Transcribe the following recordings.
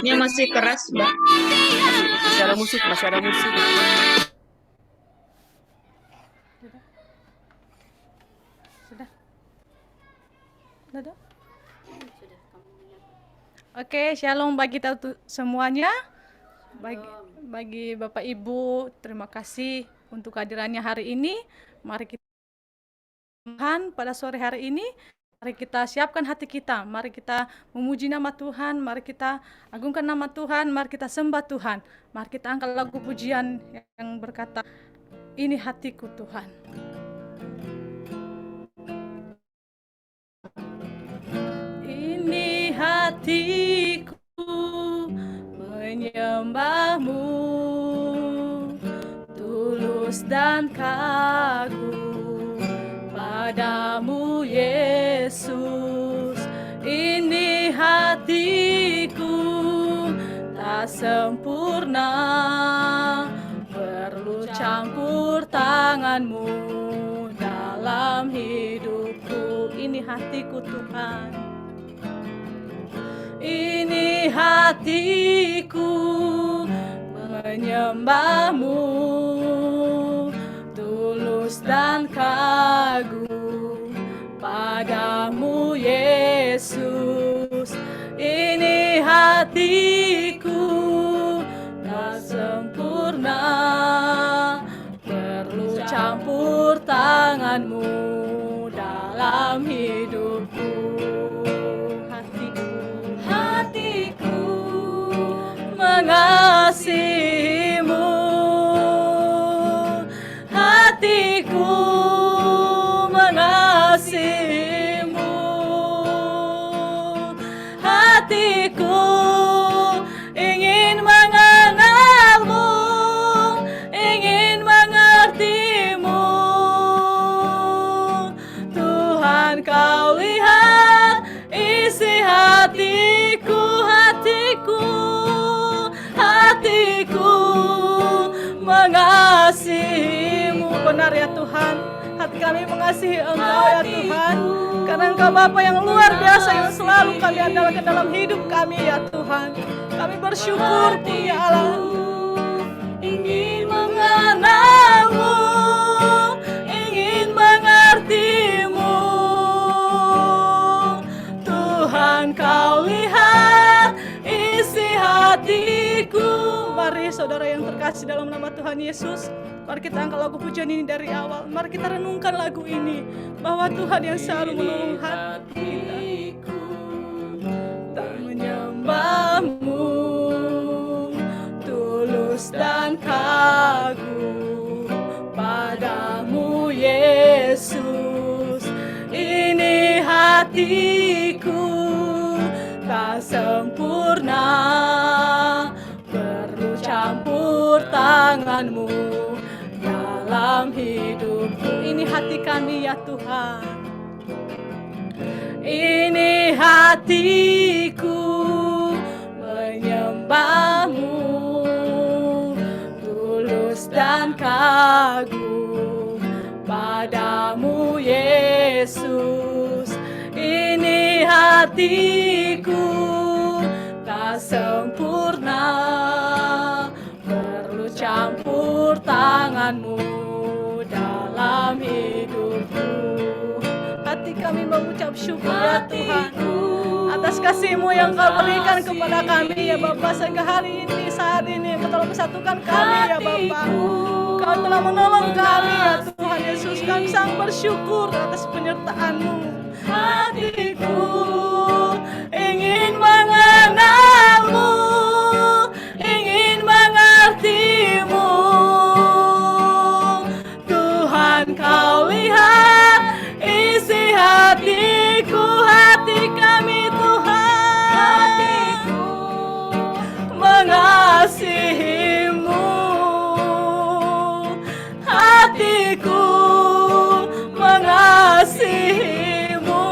Musiknya masih keras, Mbak. Masih ada musik, masih ada musik. Sudah. Sudah. Oke, shalom bagi kita semuanya. Bagi Bapak Ibu, terima kasih untuk kehadirannya hari ini. Mari kita Tuhan pada sore hari ini. Mari kita siapkan hati kita. Mari kita memuji nama Tuhan. Mari kita agungkan nama Tuhan. Mari kita sembah Tuhan. Mari kita angkat lagu pujian yang berkata, "Ini hatiku Tuhan." Ini hatiku menyembahmu, tulus dan kagum padamu Yesus. Ini hatiku tak sempurna, perlu campur tanganmu dalam hidupku. Ini hatiku Tuhan. Ini hatiku menyembahmu, tulus dan kagum padamu Yesus. Ini hatiku tak sempurna, perlu campur tanganmu dalam hidupku. Hatiku mengasihimu, hatiku mengasihimu, hatiku ingin mengenalmu, ingin mengertimu. Tuhan, kau lihat isi hatiku, hatiku mengasihimu. Benar ya Tuhan, hati kami mengasihi Engkau ya Tuhan, karena Engkau Bapa yang luar biasa yang selalu kami andalkan dalam hidup kami ya Tuhan. Kami bersyukur punya Allah. Ingin mengenalmu, ingin mengertimu. Tuhan, kau lihat isi hatiku. Mari saudara yang terkasih dalam nama Tuhan Yesus, mari kita angkat lagu pujian ini dari awal. Mari kita renungkan lagu ini, bahwa Tuhan yang selalu menolong hati kita. Tak menyembahmu, tulus dan kagum padamu Yesus. Ini hatiku tak sempurna, perlu campur tanganmu dalam hidupku. Ini hati kami ya Tuhan. Ini hatiku menyembahmu, tulus dan kagum padamu Yesus. Ini hatiku tak sempurna, perlu campur tanganmu dalam hidupku. Hati kami mengucap syukur ya Tuhan atas kasih-Mu yang Kau berikan kepada kami ya Bapa, sehingga hari ini, saat ini Engkau telah mempersatukan kami ya Bapa. Kau telah menolong kami ya Tuhan Yesus. Kami sangat bersyukur atas penyertaan-Mu. Hatiku ingin mengenal-Mu, ingin mengerti-Mu. Tuhan, Kau lihat isi hatiku, hati kami Tuhan. Hatiku mengasihi-Mu, hatiku mengasihi-Mu.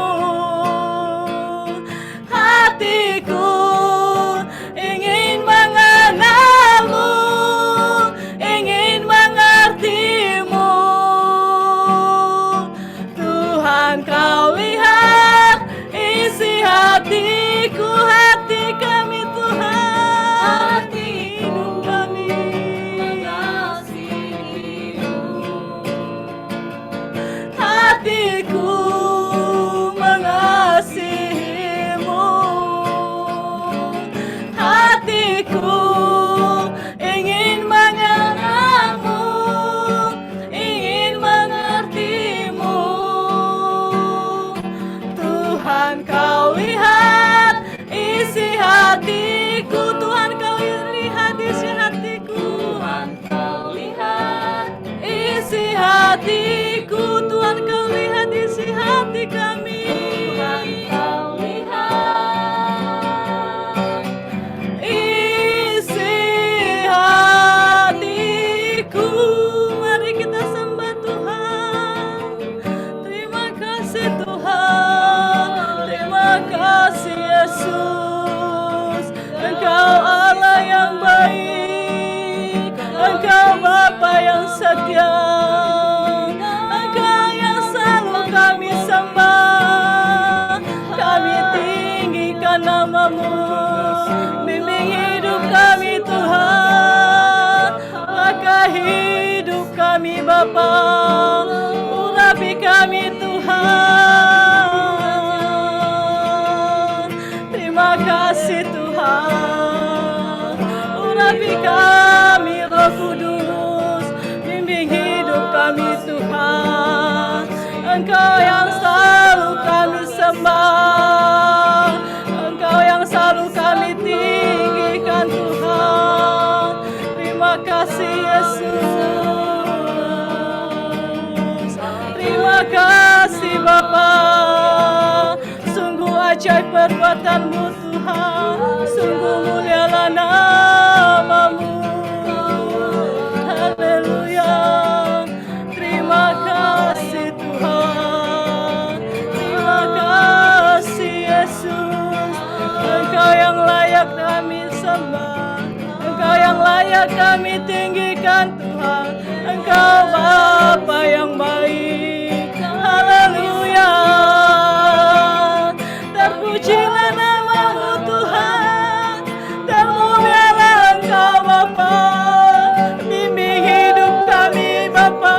kami Tuhan. Terima kasih Tuhan. Urapi kami Roh Kudus, bimbing hidup kami Tuhan. Engkau yang selalu kami sembah, Engkau yang selalu kami tinggikan Tuhan. Terima kasih Yesus. Terima kasih Bapa. Sungguh ajaib perbuatan-Mu Tuhan. Sungguh mulialah nama-Mu. Haleluya. Terima kasih Tuhan. Terima kasih Yesus. Engkau yang layak kami sembah, Engkau yang layak kami tinggikan Tuhan. Engkau Bapa yang baik. Haleluya. Terpujilah nama-Mu Tuhan. Termulialah Engkau Bapa. Bimbing hidup kami Bapa.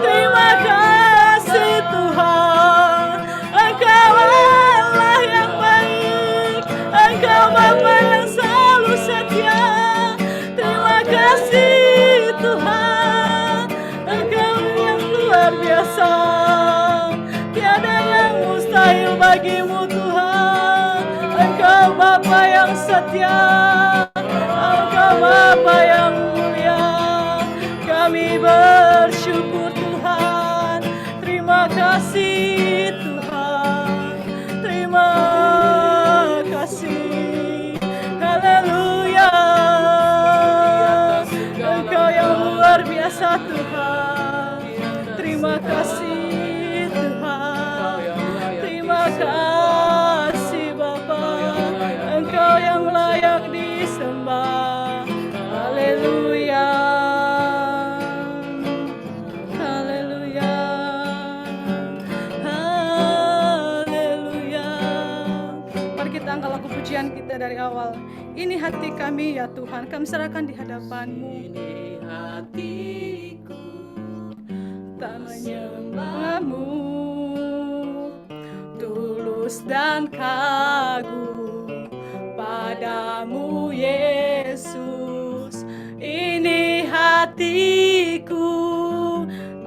Terima kasih Tuhan. Engkau Allah yang baik. Engkau Bapa yang selalu setia. Terima kasih Tuhan. Engkau yang luar biasa. Tiada yang mustahil bagimu Tuhan. Engkau Bapa yang setia. Engkau Bapa yang mulia. Kami bersyukur Tuhan. Terima kasih Tuhan. Terima kasih. Haleluya. Engkau yang luar biasa Tuhan. Terima kasih Tuhan. Terima kasih Bapa. Engkau yang layak disembah. Haleluya. Haleluya. Haleluya. Mari kita angkat lagu pujian kita dari awal. Ini hati kami ya Tuhan, kami serahkan di hadapan-Mu. Ini hatiku Tak menyembah-Mu, tulus dan kagum padamu Yesus. Ini hatiku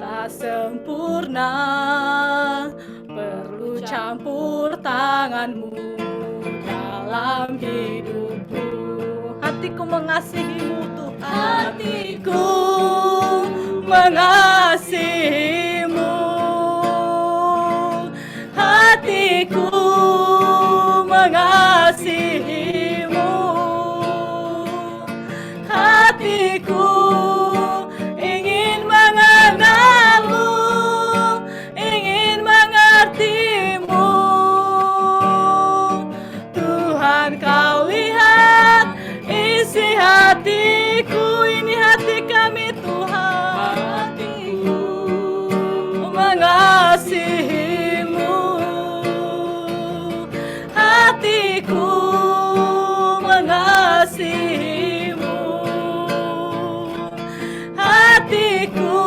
tak sempurna, perlu campur tangan-Mu dalam hidupku. Hatiku mengasihi-Mu Tuhan. Hatiku mengasihi-Mu. Hatiku mengasihi-Mu. Hatiku ingin mengenal-Mu, ingin mengerti-Mu. Tuhan, Kau lihat isi hatiku. Ini hati kami Tuhan. Hatiku mengasihi-Mu. Hatiku mengasihi-Mu. Hatiku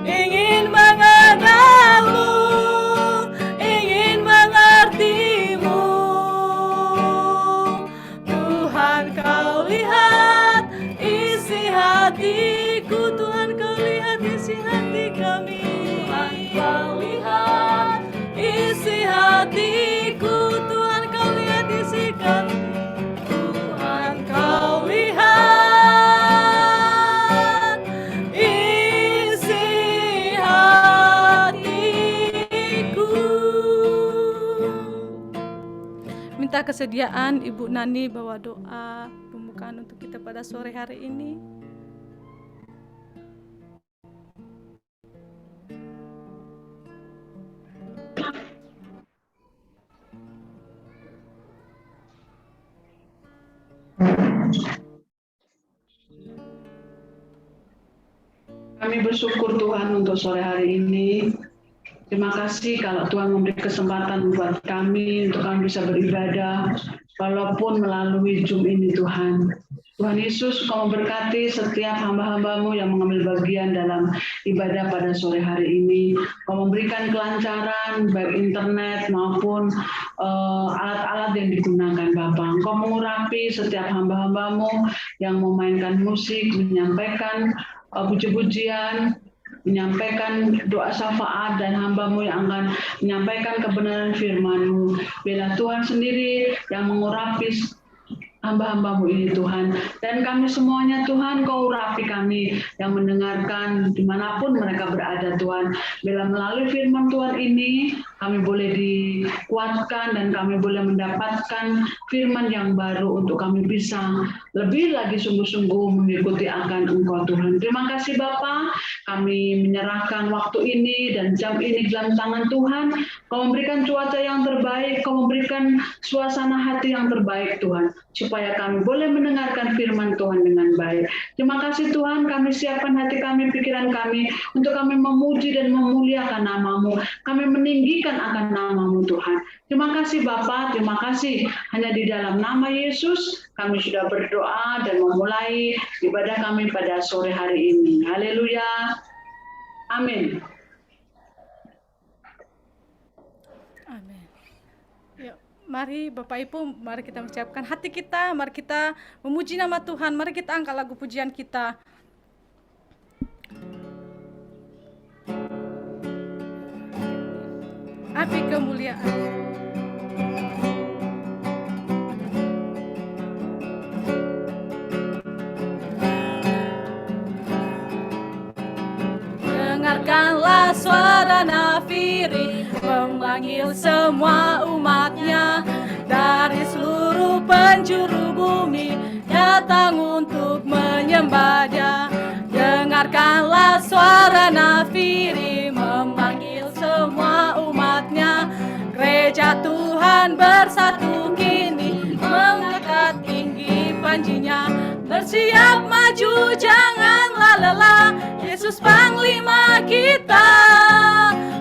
ingin mengenal-Mu, ingin mengerti-Mu. Tuhan, Kau lihat isi hatiku. Tuhan, Kau lihat isi hati kami. Tuhan, Kau lihat isi hatiku. Tuhan, Kau lihat isi kami. Tuhan, Kau lihat isi hatiku. Minta kesediaan Ibu Nani bawa doa pembukaan untuk kita pada sore hari ini. Kami bersyukur Tuhan untuk sore hari ini. Terima kasih kalau Tuhan memberi kesempatan buat kami untuk kami bisa beribadah walaupun melalui Zoom ini Tuhan. Tuhan Yesus, Kau memberkati setiap hamba-hamba-Mu yang mengambil bagian dalam ibadah pada sore hari ini. Kau memberikan kelancaran baik internet maupun alat-alat yang digunakan Bapa. Kau mengurapi setiap hamba-hamba-Mu yang memainkan musik, menyampaikan puji-pujian, menyampaikan doa syafaat, dan hamba-Mu yang akan menyampaikan kebenaran firman-Mu. Bila Tuhan sendiri yang mengurapi hamba-hamba-Mu ini Tuhan, dan kami semuanya Tuhan, Kau urapi kami yang mendengarkan dimanapun mereka berada Tuhan. Bila melalui firman Tuhan ini kami boleh dikuatkan dan kami boleh mendapatkan firman yang baru untuk kami bisa lebih lagi sungguh-sungguh mengikuti akan Engkau Tuhan. Terima kasih Bapa, kami menyerahkan waktu ini dan jam ini dalam tangan Tuhan. Kau memberikan cuaca yang terbaik, Kau memberikan suasana hati yang terbaik Tuhan, supaya kami boleh mendengarkan firman Tuhan dengan baik. Terima kasih Tuhan, kami siapkan hati kami, pikiran kami, untuk kami memuji dan memuliakan nama-Mu. Kami meninggikan akan nama-Mu Tuhan. Terima kasih Bapa, terima kasih. Hanya di dalam nama Yesus kami sudah berdoa dan memulai ibadah kami pada sore hari ini. Haleluya. Amin. Amin. Yuk, mari Bapak Ibu, mari kita menyiapkan hati kita, mari kita memuji nama Tuhan, mari kita angkat lagu pujian kita. Api kemuliaan. Dengarkanlah suara nafiri memanggil semua umatnya dari seluruh penjuru bumi datang untuk menyembah Dia. Dengarkanlah suara nafiri memanggil semua umatnya. Gereja Tuhan bersatu kini mengangkat tinggi panjinya. Bersiap maju janganlah lelah, Yesus Panglima kita.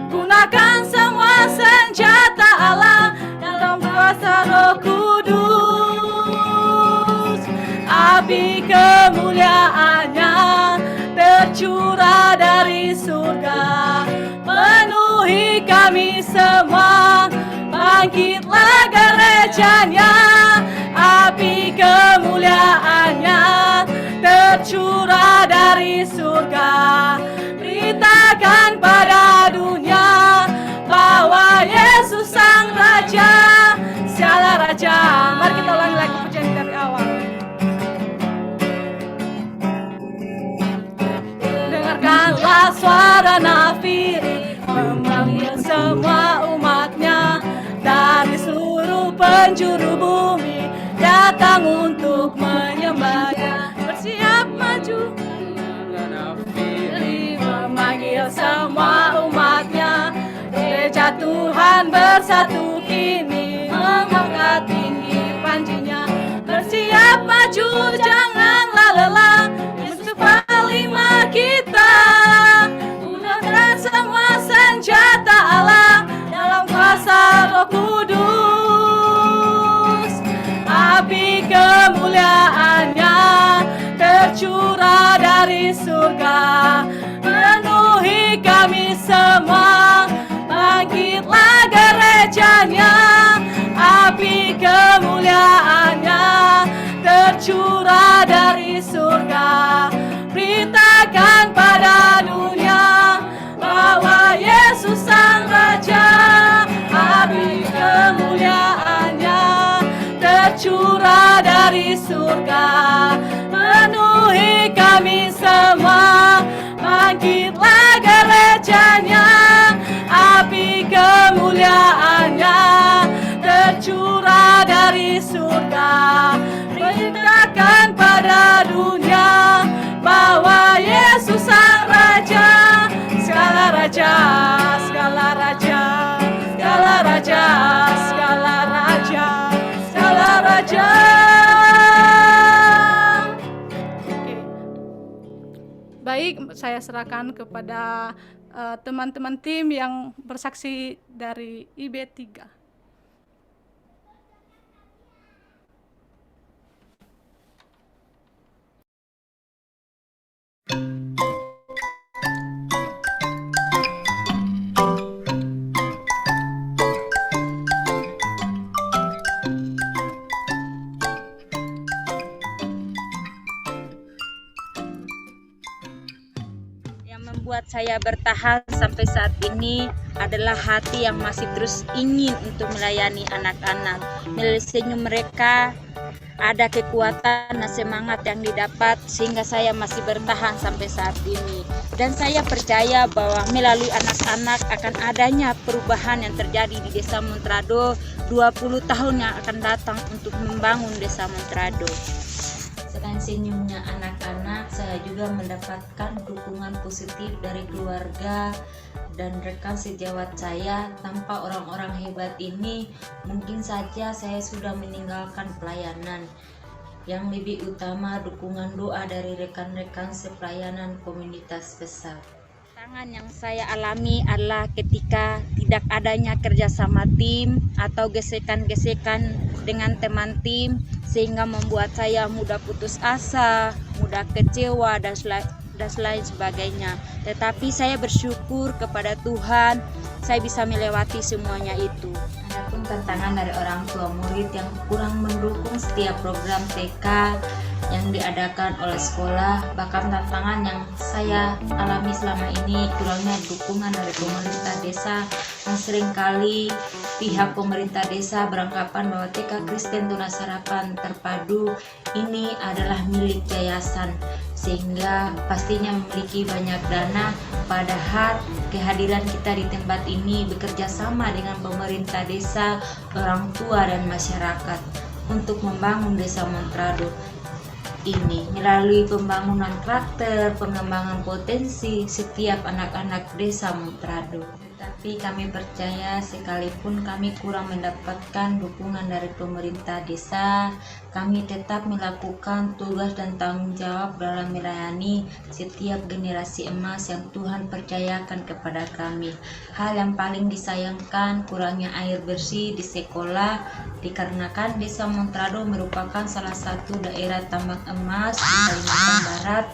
Gunakan semua senjata Allah dalam kuasa Roh Kudus. Api kemuliaannya tercurah dari surga, penuhi kami semua. Bangkitlah gerejanya, api kemuliaannya tercurah dari surga. Beritakan pada dunia bahwa Yesus Sang Raja, segala Raja. Mari kita ulangi lagi pujian dari awal. Dengarkanlah suara nafiri memanggil semua umatnya dari seluruh penjuru bumi datang untuk menyembahnya. Bersiap maju memanggil semua umatnya. Gereja Tuhan bersatu kini mengangkat tinggi panjinya. Bersiap maju janganlah lelah, Yesus Panglima kita. Gunakan semua senjata Allah dalam kuasa Roh Kudus. Api kemuliaannya tercurah dari surga, penuhi kami semua. Bangkitlah gerejanya, api kemuliaannya tercurah dari surga. Beritakan pada dunia bahwa Yesus Sang Raja, api kemuliaannya tercurah dari surga, penuhi kami semua. Bangkitlah gerejanya, api kemuliaannya tercurah dari surga. Beritakan pada dunia bahwa Yesus Sang Raja, segala Raja, segala Raja, segala Raja, segala Raja, segala Raja. Baik, saya serahkan kepada teman-teman tim yang bersaksi dari IB3. membuat saya bertahan sampai saat ini adalah hati yang masih terus ingin untuk melayani anak-anak. Melalui senyum mereka ada kekuatan dan semangat yang didapat sehingga saya masih bertahan sampai saat ini. Dan saya percaya bahwa melalui anak-anak akan adanya perubahan yang terjadi di Desa Montrado 20 tahun yang akan datang untuk membangun Desa Montrado. Selain senyumnya anak-anak, saya juga mendapatkan dukungan positif dari keluarga dan rekan sejawat saya. Tanpa orang-orang hebat ini, mungkin saja saya sudah meninggalkan pelayanan. Yang lebih utama, dukungan doa dari rekan-rekan sepelayanan komunitas besar. Tantangan yang saya alami adalah ketika tidak adanya kerjasama tim atau gesekan-gesekan dengan teman tim, sehingga membuat saya mudah putus asa, mudah kecewa, dan lain sebagainya. Tetapi saya bersyukur kepada Tuhan, saya bisa melewati semuanya itu. Adapun tantangan dari orang tua murid yang kurang mendukung setiap program TK yang diadakan oleh sekolah, bahkan tantangan yang saya alami selama ini kurangnya dukungan dari pemerintah desa, yang seringkali pihak pemerintah desa beranggapan bahwa TK Kristen Tunas Harapan Terpadu ini adalah milik yayasan, sehingga pastinya memiliki banyak dana, padahal kehadiran kita di tempat ini bekerja sama dengan pemerintah desa, orang tua dan masyarakat untuk membangun Desa Montrado ini melalui pembangunan karakter, pengembangan potensi setiap anak-anak Desa Montrado. Tetapi kami percaya sekalipun kami kurang mendapatkan dukungan dari pemerintah desa, kami tetap melakukan tugas dan tanggung jawab dalam melayani setiap generasi emas yang Tuhan percayakan kepada kami. Hal yang paling disayangkan kurangnya air bersih di sekolah, dikarenakan Desa Montrado merupakan salah satu daerah tambang emas di Kalimantan Barat,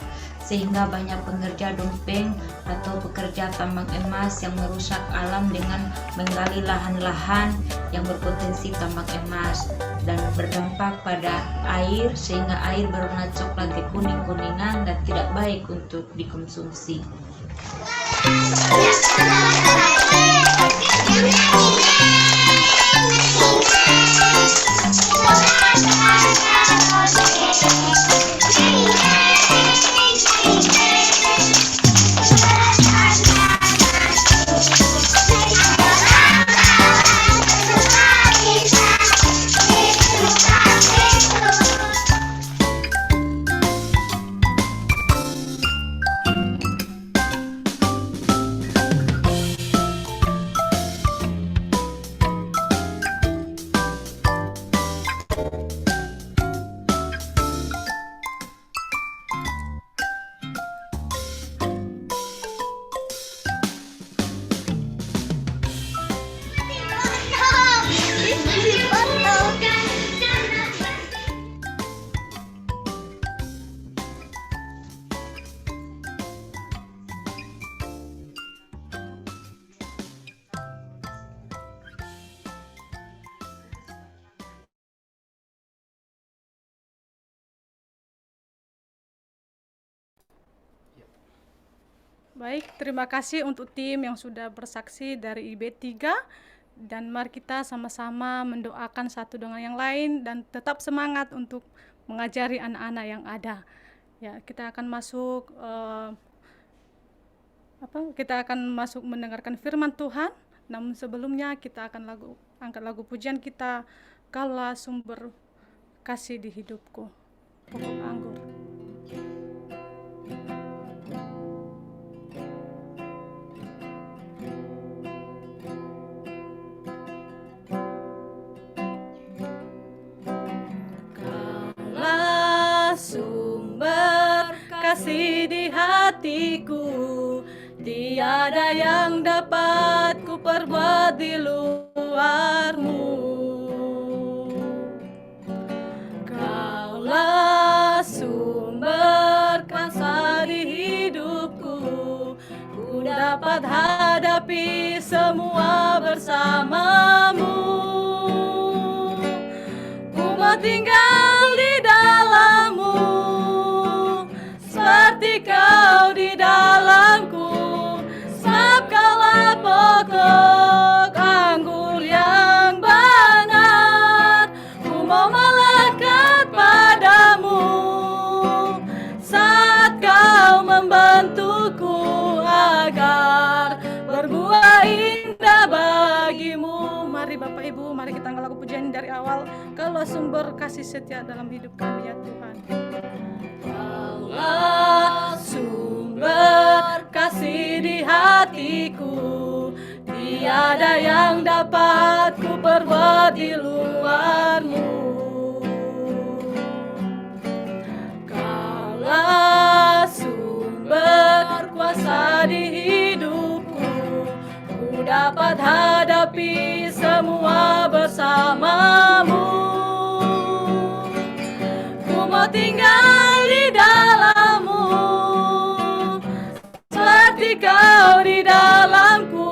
sehingga banyak pekerja dompeng atau pekerja tambang emas yang merusak alam dengan menggali lahan-lahan yang berpotensi tambang emas dan berdampak pada air, sehingga air berwarna coklat kekuning-kuningan dan tidak baik untuk dikonsumsi. Baik, terima kasih untuk tim yang sudah bersaksi dari IB3, dan mari kita sama-sama mendoakan satu dengan yang lain dan tetap semangat untuk mengajari anak-anak yang ada. Ya, kita akan masuk mendengarkan firman Tuhan. Namun sebelumnya kita akan angkat lagu pujian kita, Kaulah Sumber Kasih di Hidupku, Pokok Anggur. Sumber kasih di hatiku, tiada yang dapat ku perbuat di luarmu. Kaulah sumber kasih di hidupku, ku dapat hadapi semua bersamamu. Ku mau tinggal di dalammu, seperti kau di dalamku. Bapak Ibu, mari kita angkat lagu pujian dari awal. Kaulah sumber kasih setia dalam hidup kami ya Tuhan. Kaulah sumber kasih di hatiku, tiada yang dapat ku perbuat di luarmu. Kaulah sumber kuasa di hidupku, ku dapat hadapi semua bersamamu. Ku mau tinggal di dalammu, seperti kau di dalamku,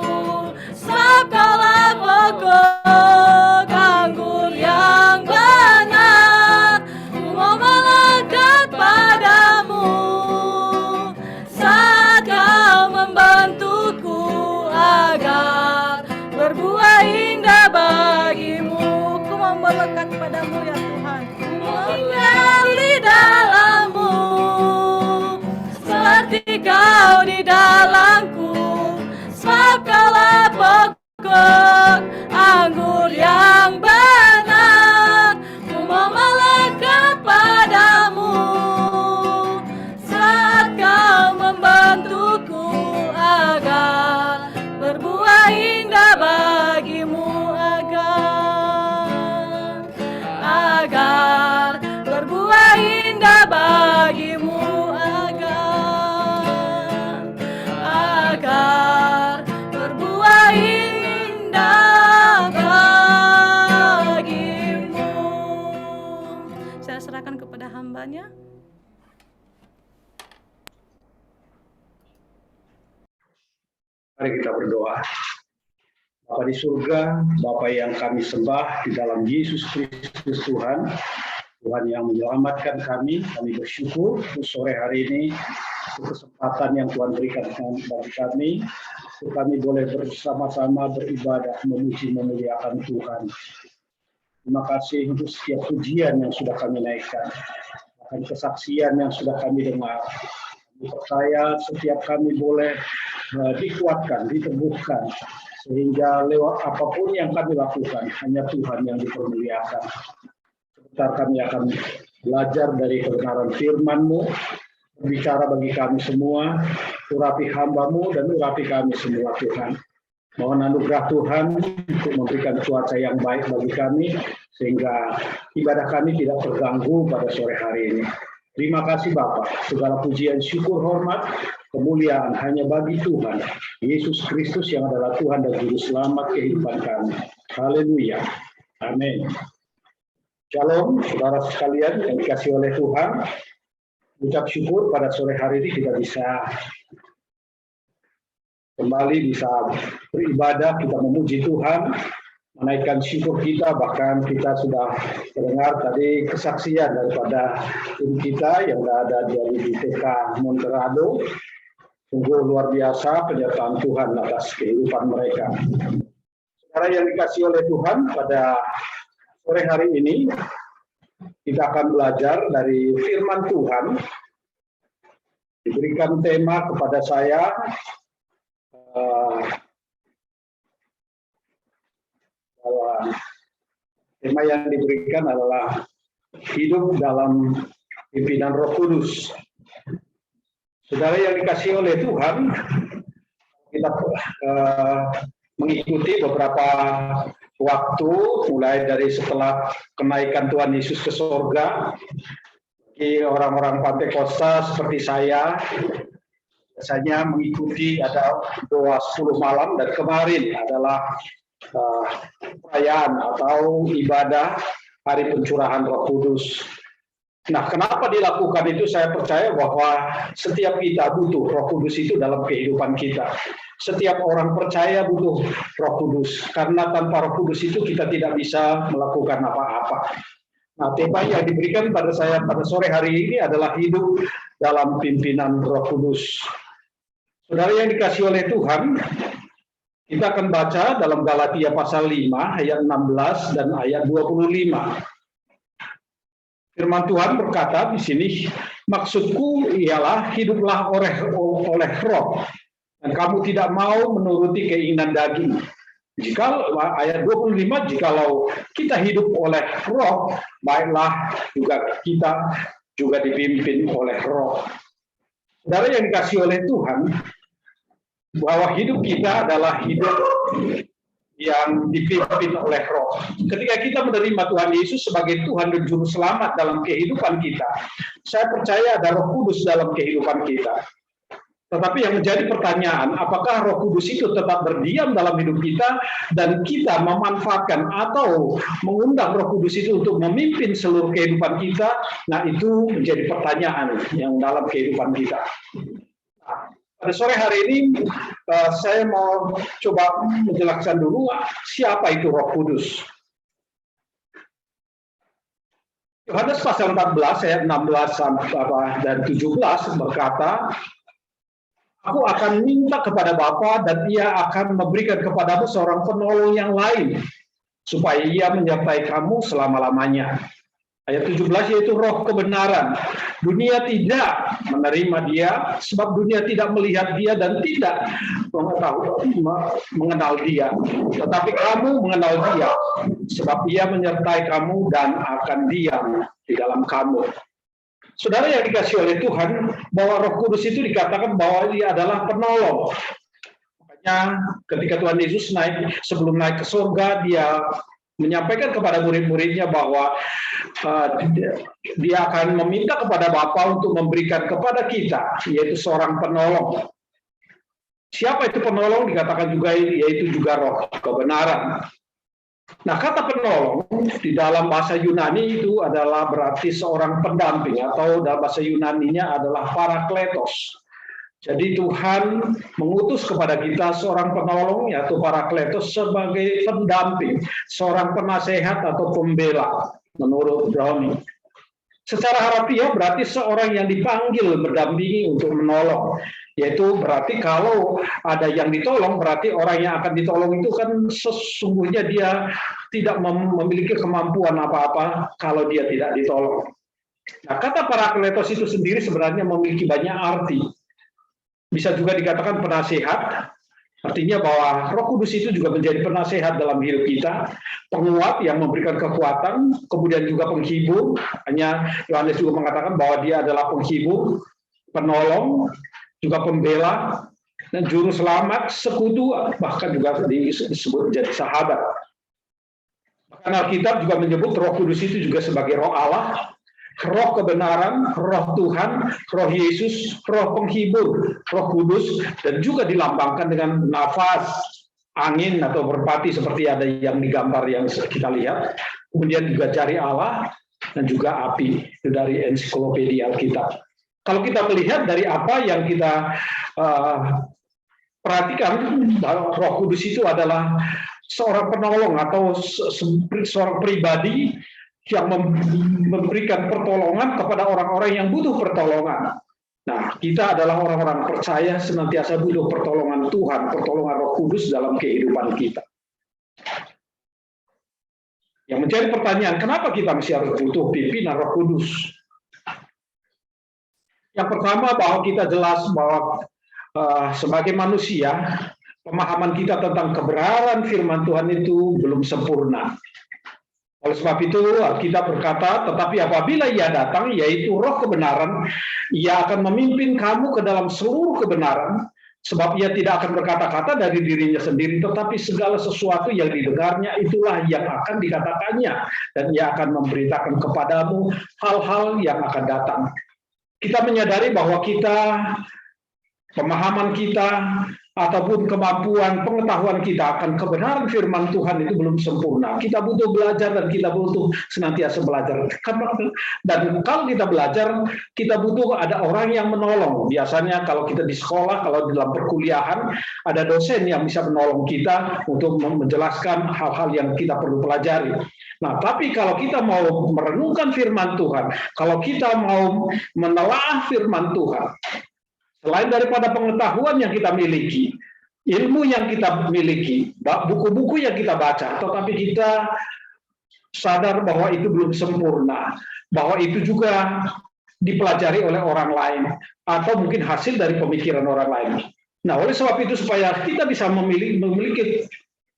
sebab kaulah pokok anggur yang benar. Ku mau melekat padamu saat kau membantuku agar berbuah indah bagimu. Ku mau melekat padamu ya Tuhan. Ku mau tinggal di dalammu, seperti kau di dalamku, sebab kaulah pokok anggur yang benar. Ku mau melekat padamu saat kau membantuku agar berbuah indah bagimu, agar berbuah indah bagimu, agar berbuah indah bagimu. Saya serahkan kepada hambanya. Mari kita berdoa. Bapa di surga, Bapa yang kami sembah di dalam Yesus Kristus Tuhan, Tuhan yang menyelamatkan kami bersyukur untuk sore hari ini, untuk kesempatan yang Tuhan berikan bagi kami, untuk kami boleh bersama-sama beribadah, memuji, memuliakan Tuhan. Terima kasih untuk setiap pujian yang sudah kami naikkan, akan kesaksian yang sudah kami dengar. Kami percaya setiap kami boleh dikuatkan, diteguhkan, sehingga lewat apapun yang kami lakukan, hanya Tuhan yang dipermuliakan. Sebentar kami akan belajar dari kebenaran firman-Mu, berbicara bagi kami semua, urapi hamba-Mu dan urapi kami semua Tuhan. Mohon anugerah Tuhan untuk memberikan cuaca yang baik bagi kami, sehingga ibadah kami tidak terganggu pada sore hari ini. Terima kasih Bapa, segala pujian, syukur, hormat, kemuliaan hanya bagi Tuhan Yesus Kristus yang adalah Tuhan dan Juru Selamat kehidupan kami. Haleluya. Amin. Shalom, saudara sekalian yang dikasihi oleh Tuhan. Ucap syukur pada sore hari ini kita bisa kembali bisa beribadah, kita memuji Tuhan, menaikkan syukur kita, bahkan kita sudah mendengar tadi kesaksian daripada tim kita yang ada di TK Monterado. Sungguh luar biasa penyertaan Tuhan atas kehidupan mereka. Saudara yang dikasihi oleh Tuhan, pada sore hari ini kita akan belajar dari firman Tuhan. Diberikan tema kepada saya, tema yang diberikan adalah hidup dalam pimpinan Roh Kudus. Saudara yang dikasihi oleh Tuhan, kita mengikuti beberapa waktu, mulai dari setelah kenaikan Tuhan Yesus ke sorga. Bagi orang-orang Pantekosta seperti saya, biasanya mengikuti ada doa 10 malam, dan kemarin adalah perayaan atau ibadah hari pencurahan Roh Kudus. Nah, kenapa dilakukan itu? Saya percaya bahwa setiap kita butuh Roh Kudus itu dalam kehidupan kita. Setiap orang percaya butuh Roh Kudus, karena tanpa Roh Kudus itu kita tidak bisa melakukan apa-apa. Nah, tema yang diberikan pada saya pada sore hari ini adalah hidup dalam pimpinan Roh Kudus. Saudara yang dikasihi oleh Tuhan, kita akan baca dalam Galatia pasal 5 ayat 16 dan ayat 25. Firman Tuhan berkata di sini, maksudku ialah hiduplah oleh roh, dan kamu tidak mau menuruti keinginan daging. Jika ayat 25, jikalau kita hidup oleh roh, baiklah juga kita juga dipimpin oleh roh. Saudara yang dikasih oleh Tuhan, bahwa hidup kita adalah hidup yang dipimpin oleh roh. Ketika kita menerima Tuhan Yesus sebagai Tuhan dan Juru Selamat dalam kehidupan kita, saya percaya ada Roh Kudus dalam kehidupan kita. Tetapi yang menjadi pertanyaan, apakah Roh Kudus itu tetap berdiam dalam hidup kita dan kita memanfaatkan atau mengundang Roh Kudus itu untuk memimpin seluruh kehidupan kita? Nah, itu menjadi pertanyaan yang dalam kehidupan kita. Pada sore hari ini saya mau coba menjelaskan dulu siapa itu Roh Kudus. Yohanes pasal 14 ayat 16 dan 17 berkata, Aku akan minta kepada Bapa dan Ia akan memberikan kepadamu seorang penolong yang lain, supaya Ia menyertai kamu selama-lamanya. Ayat 17 yaitu roh kebenaran. Dunia tidak menerima dia, sebab dunia tidak melihat dia dan tidak mengenal dia. Tetapi kamu mengenal dia, sebab ia menyertai kamu dan akan diam di dalam kamu. Saudara yang dikasih oleh Tuhan, bahwa Roh Kudus itu dikatakan bahwa dia adalah penolong. Makanya ketika Tuhan Yesus sebelum naik ke surga, dia menyampaikan kepada murid-muridnya bahwa dia akan meminta kepada Bapa untuk memberikan kepada kita, yaitu seorang penolong. Siapa itu penolong? Dikatakan juga yaitu juga roh kebenaran. Nah, kata penolong di dalam bahasa Yunani itu adalah berarti seorang pendamping, atau dalam bahasa Yunaninya adalah parakletos. Jadi Tuhan mengutus kepada kita seorang penolong, yaitu parakletos, sebagai pendamping, seorang penasehat atau pembela, menurut Browning. Secara harafiah berarti seorang yang dipanggil berdampingi untuk menolong. Yaitu berarti kalau ada yang ditolong, berarti orang yang akan ditolong itu kan sesungguhnya dia tidak memiliki kemampuan apa-apa kalau dia tidak ditolong. Nah, kata parakletos itu sendiri sebenarnya memiliki banyak arti. Bisa juga dikatakan penasehat, artinya bahwa Roh Kudus itu juga menjadi penasehat dalam hidup kita, penguat yang memberikan kekuatan, kemudian juga penghibur. Hanya Yohanes juga mengatakan bahwa dia adalah penghibur, penolong, juga pembela, dan juru selamat, sekutu, bahkan juga disebut menjadi sahabat. Bahkan Alkitab juga menyebut Roh Kudus itu juga sebagai Roh Allah, Roh kebenaran, Roh Tuhan, Roh Yesus, Roh penghibur, Roh Kudus, dan juga dilambangkan dengan nafas, angin atau merpati seperti ada yang digambar yang kita lihat. Kemudian juga jari Allah dan juga api. Itu dari ensiklopedia Alkitab. Kalau kita melihat dari apa yang kita perhatikan, bahwa Roh Kudus itu adalah seorang penolong atau seorang pribadi yang memberikan pertolongan kepada orang-orang yang butuh pertolongan. Nah, kita adalah orang-orang percaya senantiasa butuh pertolongan Tuhan, pertolongan Roh Kudus dalam kehidupan kita. Yang menjadi pertanyaan, kenapa kita mesti harus butuh pimpinan Roh Kudus? Yang pertama, bahwa kita jelas bahwa sebagai manusia, pemahaman kita tentang kebenaran firman Tuhan itu belum sempurna. Oleh sebab itu, kita berkata, tetapi apabila Ia datang, yaitu Roh kebenaran, Ia akan memimpin kamu ke dalam seluruh kebenaran, sebab Ia tidak akan berkata-kata dari dirinya sendiri, tetapi segala sesuatu yang didengarnya itulah yang akan dikatakannya, dan Ia akan memberitakan kepadamu hal-hal yang akan datang. Kita menyadari bahwa pemahaman kita, ataupun kemampuan pengetahuan kita akan kebenaran firman Tuhan itu belum sempurna. Kita butuh belajar dan kita butuh senantiasa belajar. Dan kalau kita belajar, kita butuh ada orang yang menolong. Biasanya kalau kita di sekolah, kalau dalam perkuliahan, ada dosen yang bisa menolong kita untuk menjelaskan hal-hal yang kita perlu pelajari. Nah, tapi kalau kita mau merenungkan firman Tuhan, kalau kita mau menelaah firman Tuhan, selain daripada pengetahuan yang kita miliki, ilmu yang kita miliki, buku-buku yang kita baca, tetapi kita sadar bahwa itu belum sempurna, bahwa itu juga dipelajari oleh orang lain, atau mungkin hasil dari pemikiran orang lain. Nah, oleh sebab itu supaya kita bisa memiliki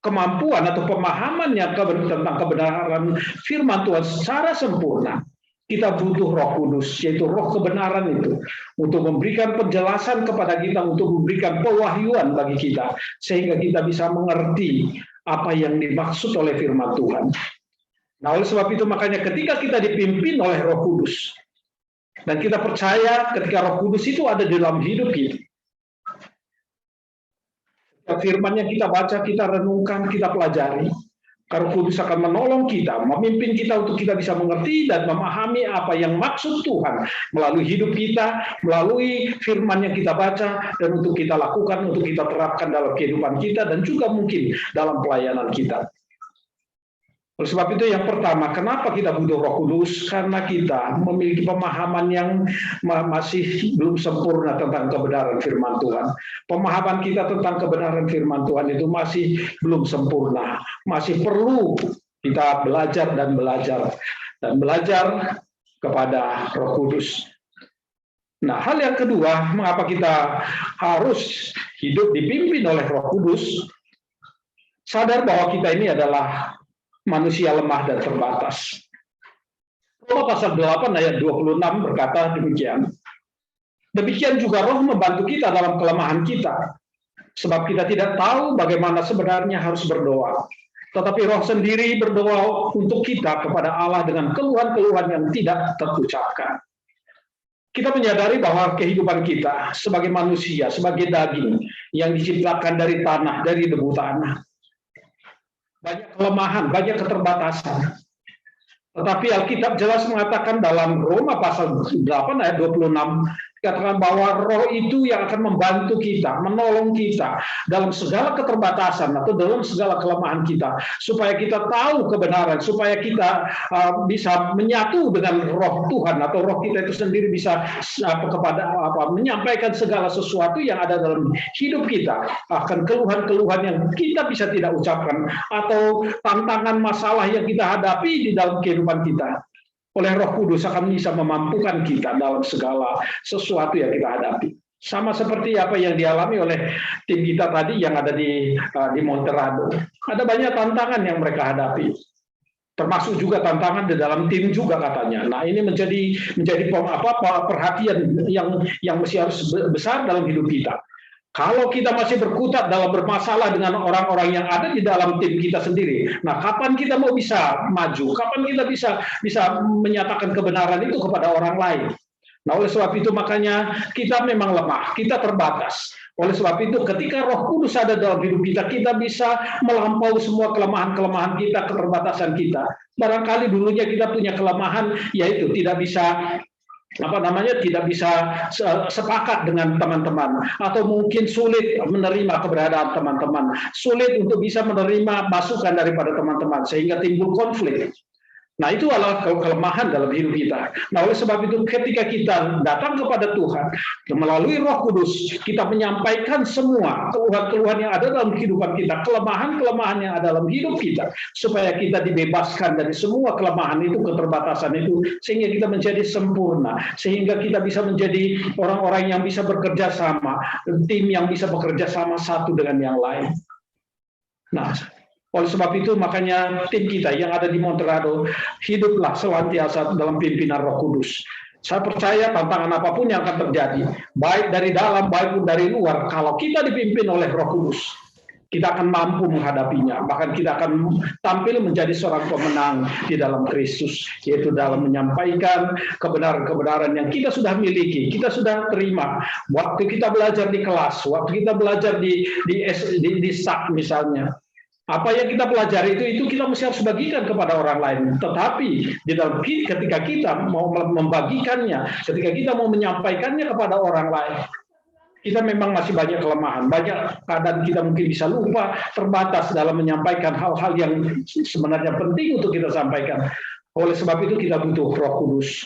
kemampuan atau pemahaman yang tentang kebenaran firman Tuhan secara sempurna, kita butuh Roh Kudus, yaitu Roh kebenaran itu, untuk memberikan penjelasan kepada kita, untuk memberikan pewahyuan bagi kita, sehingga kita bisa mengerti apa yang dimaksud oleh firman Tuhan. Nah, oleh sebab itu makanya ketika kita dipimpin oleh Roh Kudus, dan kita percaya ketika Roh Kudus itu ada di dalam hidup kita, firman yang kita baca, kita renungkan, kita pelajari, Roh Kudus akan menolong kita, memimpin kita untuk kita bisa mengerti dan memahami apa yang maksud Tuhan melalui hidup kita, melalui firman yang kita baca, dan untuk kita lakukan, untuk kita terapkan dalam kehidupan kita, dan juga mungkin dalam pelayanan kita. Oleh sebab itu yang pertama, kenapa kita butuh Roh Kudus? Karena kita memiliki pemahaman yang masih belum sempurna tentang kebenaran firman Tuhan. Pemahaman kita tentang kebenaran firman Tuhan itu masih belum sempurna. Masih perlu kita belajar kepada Roh Kudus. Nah, hal yang kedua, mengapa kita harus hidup dipimpin oleh Roh Kudus? Sadar bahwa kita ini adalah manusia lemah dan terbatas. Roma pasal 8 ayat 26 berkata demikian. Demikian juga Roh membantu kita dalam kelemahan kita. Sebab kita tidak tahu bagaimana sebenarnya harus berdoa. Tetapi Roh sendiri berdoa untuk kita kepada Allah dengan keluhan-keluhan yang tidak terucapkan. Kita menyadari bahwa kehidupan kita sebagai manusia, sebagai daging yang diciptakan dari tanah, dari debu tanah, banyak kelemahan, banyak keterbatasan. Tetapi Alkitab jelas mengatakan dalam Roma pasal 8 ayat 26, dikatakan bahwa Roh itu yang akan membantu kita, menolong kita dalam segala keterbatasan atau dalam segala kelemahan kita, supaya kita tahu kebenaran, supaya kita bisa menyatu dengan Roh Tuhan, atau Roh kita itu sendiri bisa menyampaikan segala sesuatu yang ada dalam hidup kita, akan keluhan-keluhan yang kita bisa tidak ucapkan, atau tantangan masalah yang kita hadapi di dalam kehidupan kita. Oleh Roh Kudus akan bisa memampukan kita dalam segala sesuatu yang kita hadapi. Sama seperti apa yang dialami oleh tim kita tadi yang ada di Monterrado. Ada banyak tantangan yang mereka hadapi. Termasuk juga tantangan di dalam tim juga katanya. Nah, ini menjadi perhatian yang mesti harus besar dalam hidup kita. Kalau kita masih berkutat dalam bermasalah dengan orang-orang yang ada di dalam tim kita sendiri, nah kapan kita mau bisa maju? Kapan kita bisa menyatakan kebenaran itu kepada orang lain? Nah, oleh sebab itu makanya kita memang lemah, kita terbatas. Oleh sebab itu ketika Roh Kudus ada dalam hidup kita, kita bisa melampaui semua kelemahan-kelemahan kita, keterbatasan kita. Barangkali dulunya kita punya kelemahan, yaitu tidak bisa sepakat dengan teman-teman, atau mungkin sulit menerima keberadaan teman-teman, sulit untuk bisa menerima masukan daripada teman-teman, sehingga timbul konflik. Nah, itu adalah kelemahan dalam hidup kita. Nah, oleh sebab itu ketika kita datang kepada Tuhan melalui Roh Kudus, kita menyampaikan semua keluhan-keluhan yang ada dalam kehidupan kita, kelemahan-kelemahan yang ada dalam hidup kita, supaya kita dibebaskan dari semua kelemahan itu, keterbatasan itu, sehingga kita menjadi sempurna, sehingga kita bisa menjadi orang-orang yang bisa bekerja sama, tim yang bisa bekerja sama satu dengan yang lain. Nah, oleh sebab itu makanya tim kita yang ada di Monterrado hiduplah senantiasa dalam pimpinan Roh Kudus. Saya percaya tantangan apapun yang akan terjadi, baik dari dalam, baik pun dari luar, kalau kita dipimpin oleh Roh Kudus, kita akan mampu menghadapinya. Bahkan kita akan tampil menjadi seorang pemenang di dalam Kristus, yaitu dalam menyampaikan kebenaran-kebenaran yang kita sudah miliki, kita sudah terima. Waktu kita belajar di kelas, waktu kita belajar di SAK misalnya, apa yang kita pelajari itu kita mesti harus bagikan kepada orang lain. Tetapi ketika kita mau membagikannya, ketika kita mau menyampaikannya kepada orang lain, kita memang masih banyak kelemahan, banyak keadaan kita mungkin bisa lupa, terbatas dalam menyampaikan hal-hal yang sebenarnya penting untuk kita sampaikan. Oleh sebab itu kita butuh Roh Kudus.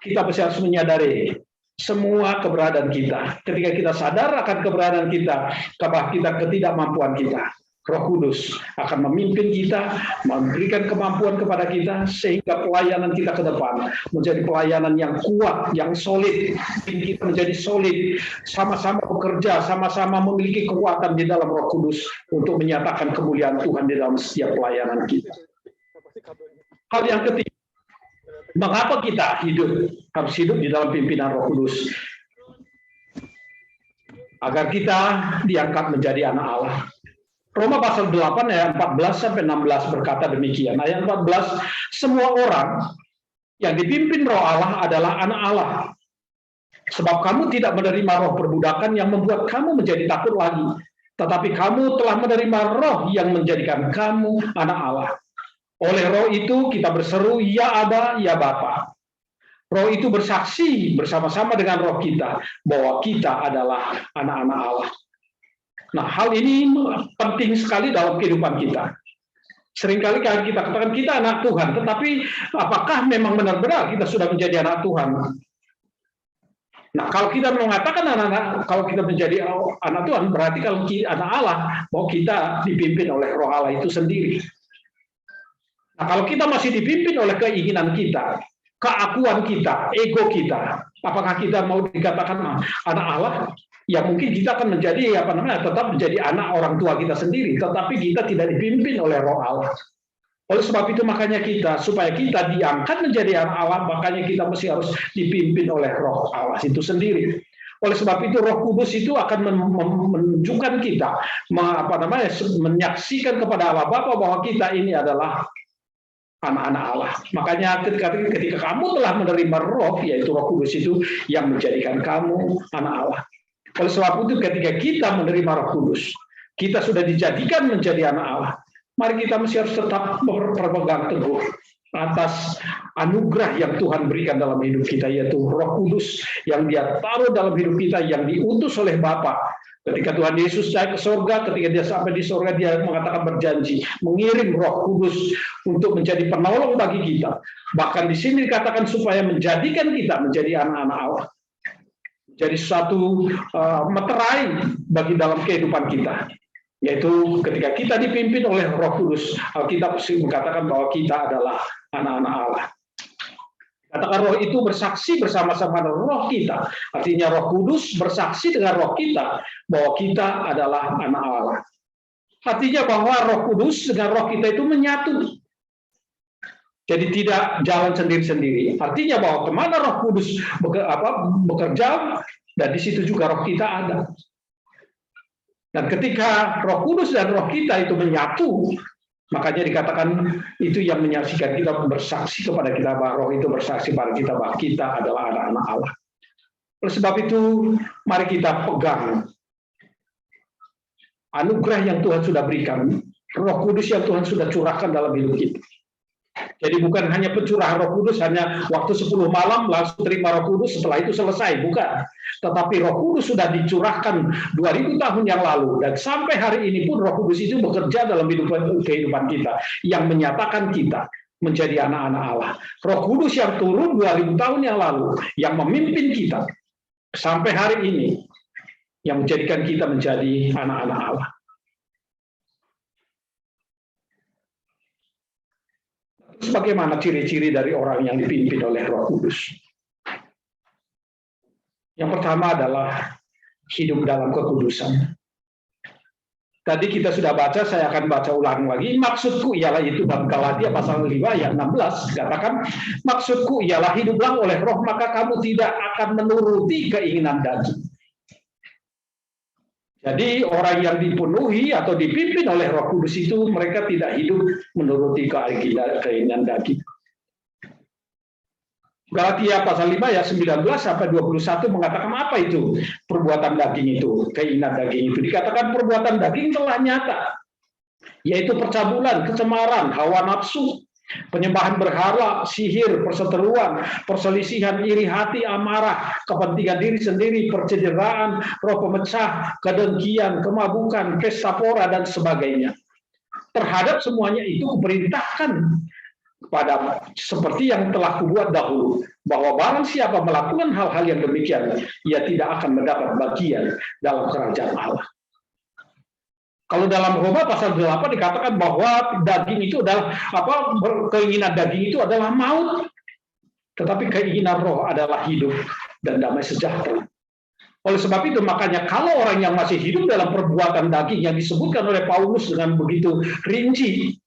Kita mesti harus menyadari semua keberadaan kita. Ketika kita sadar akan keberadaan kita, ketidakmampuan kita, Roh Kudus akan memimpin kita, memberikan kemampuan kepada kita, sehingga pelayanan kita ke depan menjadi pelayanan yang kuat, yang solid. Kita menjadi solid, sama-sama bekerja, sama-sama memiliki kekuatan di dalam Roh Kudus untuk menyatakan kemuliaan Tuhan di dalam setiap pelayanan kita. Hal yang ketiga, mengapa kita harus hidup di dalam pimpinan Roh Kudus? Agar kita diangkat menjadi anak Allah. Roma pasal 8 ayat 14-16 berkata demikian. Ayat 14, semua orang yang dipimpin Roh Allah adalah anak Allah. Sebab kamu tidak menerima roh perbudakan yang membuat kamu menjadi takut lagi. Tetapi kamu telah menerima roh yang menjadikan kamu anak Allah. Oleh roh itu kita berseru, ya Aba, ya Bapa. Roh itu bersaksi bersama-sama dengan roh kita bahwa kita adalah anak-anak Allah. Nah, hal ini penting sekali dalam kehidupan kita. Seringkali kita katakan kita anak Tuhan, tetapi apakah memang benar-benar kita sudah menjadi anak Tuhan? Nah, kalau kita mengatakan kalau kita menjadi anak Tuhan, berarti kalau kita anak Allah, bahwa kita dipimpin oleh Roh Allah itu sendiri. Nah, kalau kita masih dipimpin oleh keinginan kita, keakuan kita, ego kita, apakah kita mau dikatakan anak Allah? Ya mungkin kita akan menjadi tetap menjadi anak orang tua kita sendiri, tetapi kita tidak dipimpin oleh Roh Allah. Oleh sebab itu makanya supaya kita diangkat menjadi anak Allah, makanya kita mesti harus dipimpin oleh Roh Allah itu sendiri. Oleh sebab itu Roh Kudus itu akan menunjukkan kita, menyaksikan kepada Allah Bapa bahwa kita ini adalah anak-anak Allah. Makanya ketika kamu telah menerima Roh, yaitu Roh Kudus itu yang menjadikan kamu anak Allah. Oleh sebab itu ketika kita menerima Roh Kudus, kita sudah dijadikan menjadi anak Allah. Mari kita mesti harus tetap berpegang teguh atas anugerah yang Tuhan berikan dalam hidup kita, yaitu Roh Kudus yang Dia taruh dalam hidup kita, yang diutus oleh Bapa. Ketika Tuhan Yesus naik ke surga, ketika Dia sampai di surga, Dia mengatakan berjanji mengirim Roh Kudus untuk menjadi penolong bagi kita. Bahkan di sini dikatakan supaya menjadikan kita menjadi anak-anak Allah. Jadi suatu meterai bagi dalam kehidupan kita, yaitu ketika kita dipimpin oleh Roh Kudus, Alkitab mengatakan bahwa kita adalah anak-anak Allah. Katakan roh itu bersaksi bersama-sama dengan roh kita, artinya Roh Kudus bersaksi dengan roh kita bahwa kita adalah anak Allah. Artinya bahwa Roh Kudus dengan roh kita itu menyatu. Jadi tidak jalan sendiri-sendiri. Artinya bahwa kemana Roh Kudus bekerja, dan di situ juga roh kita ada. Dan ketika Roh Kudus dan roh kita itu menyatu, makanya dikatakan itu yang menyaksikan kita, bersaksi kepada kita, bahwa roh itu bersaksi pada kita bahwa kita adalah anak-anak Allah. Oleh sebab itu, mari kita pegang anugerah yang Tuhan sudah berikan, Roh Kudus yang Tuhan sudah curahkan dalam hidup kita. Jadi bukan hanya pencurahan Roh Kudus, hanya waktu 10 malam langsung terima Roh Kudus, setelah itu selesai, bukan. Tetapi Roh Kudus sudah dicurahkan 2000 tahun yang lalu, dan sampai hari ini pun Roh Kudus itu bekerja dalam kehidupan kita, yang menyatakan kita menjadi anak-anak Allah. Roh Kudus yang turun 2000 tahun yang lalu, yang memimpin kita sampai hari ini, yang menjadikan kita menjadi anak-anak Allah. Bagaimana ciri-ciri dari orang yang dipimpin oleh Roh Kudus? Yang pertama adalah hidup dalam kekudusan. Tadi kita sudah baca, saya akan baca ulang lagi. Maksudku ialah itu bab Galatia pasal 5 ayat 16. Katakan, maksudku ialah hiduplah oleh roh, maka kamu tidak akan menuruti keinginan daging. Jadi orang yang dipenuhi atau dipimpin oleh Roh Kudus itu mereka tidak hidup menuruti keinginan daging. Galatia pasal 5 ayat 19 sampai 21 mengatakan apa itu perbuatan daging itu, keinginan daging itu. Dikatakan perbuatan daging telah nyata, yaitu percabulan, kecemaran, hawa nafsu, penyembahan berhala, sihir, perseteruan, perselisihan, iri hati, amarah, kepentingan diri sendiri, percederaan, roh pemecah, kedengkian, kemabukan, pesta pora, dan sebagainya. Terhadap semuanya itu kuperintahkan kepada seperti yang telah kubuat dahulu, bahwa barang siapa melakukan hal-hal yang demikian, ia tidak akan mendapat bagian dalam kerajaan Allah. Kalau dalam Roma pasal 8 dikatakan bahwa daging itu adalah keinginan daging itu adalah maut, tetapi keinginan roh adalah hidup dan damai sejahtera. Oleh sebab itu makanya kalau orang yang masih hidup dalam perbuatan daging yang disebutkan oleh Paulus dengan begitu rinci,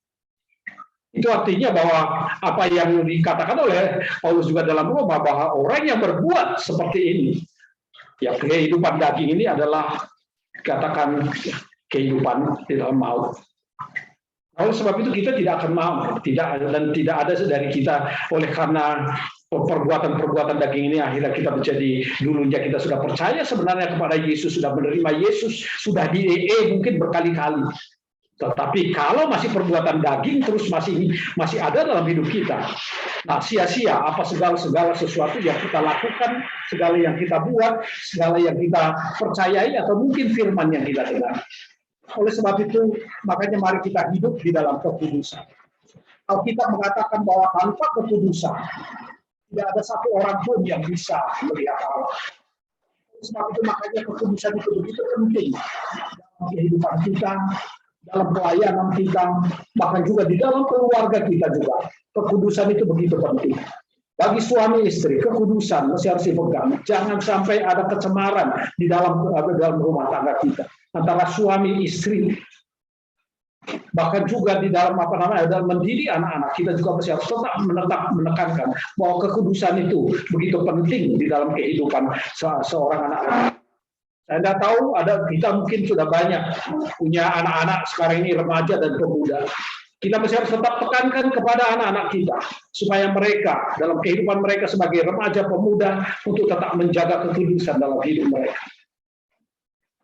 itu artinya bahwa apa yang dikatakan oleh Paulus juga dalam Roma, bahwa orang yang berbuat seperti ini, ya kehidupan daging ini adalah katakan kehidupan di dalam maut. Oleh sebab itu kita tidak akan mau, tidak ada dari kita oleh karena perbuatan-perbuatan daging ini akhirnya kita menjadi, dulunya kita sudah percaya sebenarnya kepada Yesus, sudah menerima Yesus, sudah di mungkin berkali-kali. Tetapi kalau masih perbuatan daging terus masih ada dalam hidup kita, nah sia-sia apa segala sesuatu yang kita lakukan, segala yang kita buat, segala yang kita percayai atau mungkin firman yang kita dengar. Oleh sebab itu makanya mari kita hidup di dalam kekudusan. Kalau kita mengatakan bahwa tanpa kekudusan tidak ada satu orang pun yang bisa melihat Allah. Oleh sebab itu makanya kekudusan itu begitu penting dalam kehidupan kita, dalam pelayanan kita, bahkan juga di dalam keluarga kita juga. Kekudusan itu begitu penting. Bagi suami istri, kekudusan masih harus dipegang. Jangan sampai ada kecemaran di dalam rumah tangga kita antara suami istri. Bahkan juga di dalam dalam mendidik anak-anak kita juga masih harus tetap menekankan bahwa kekudusan itu begitu penting di dalam kehidupan seorang anak-anak. Saya tidak tahu, kita mungkin sudah banyak punya anak-anak sekarang ini remaja dan pemuda. Kita masih harus tetap tekankan kepada anak-anak kita supaya mereka dalam kehidupan mereka sebagai remaja pemuda untuk tetap menjaga kekudusan dalam hidup mereka.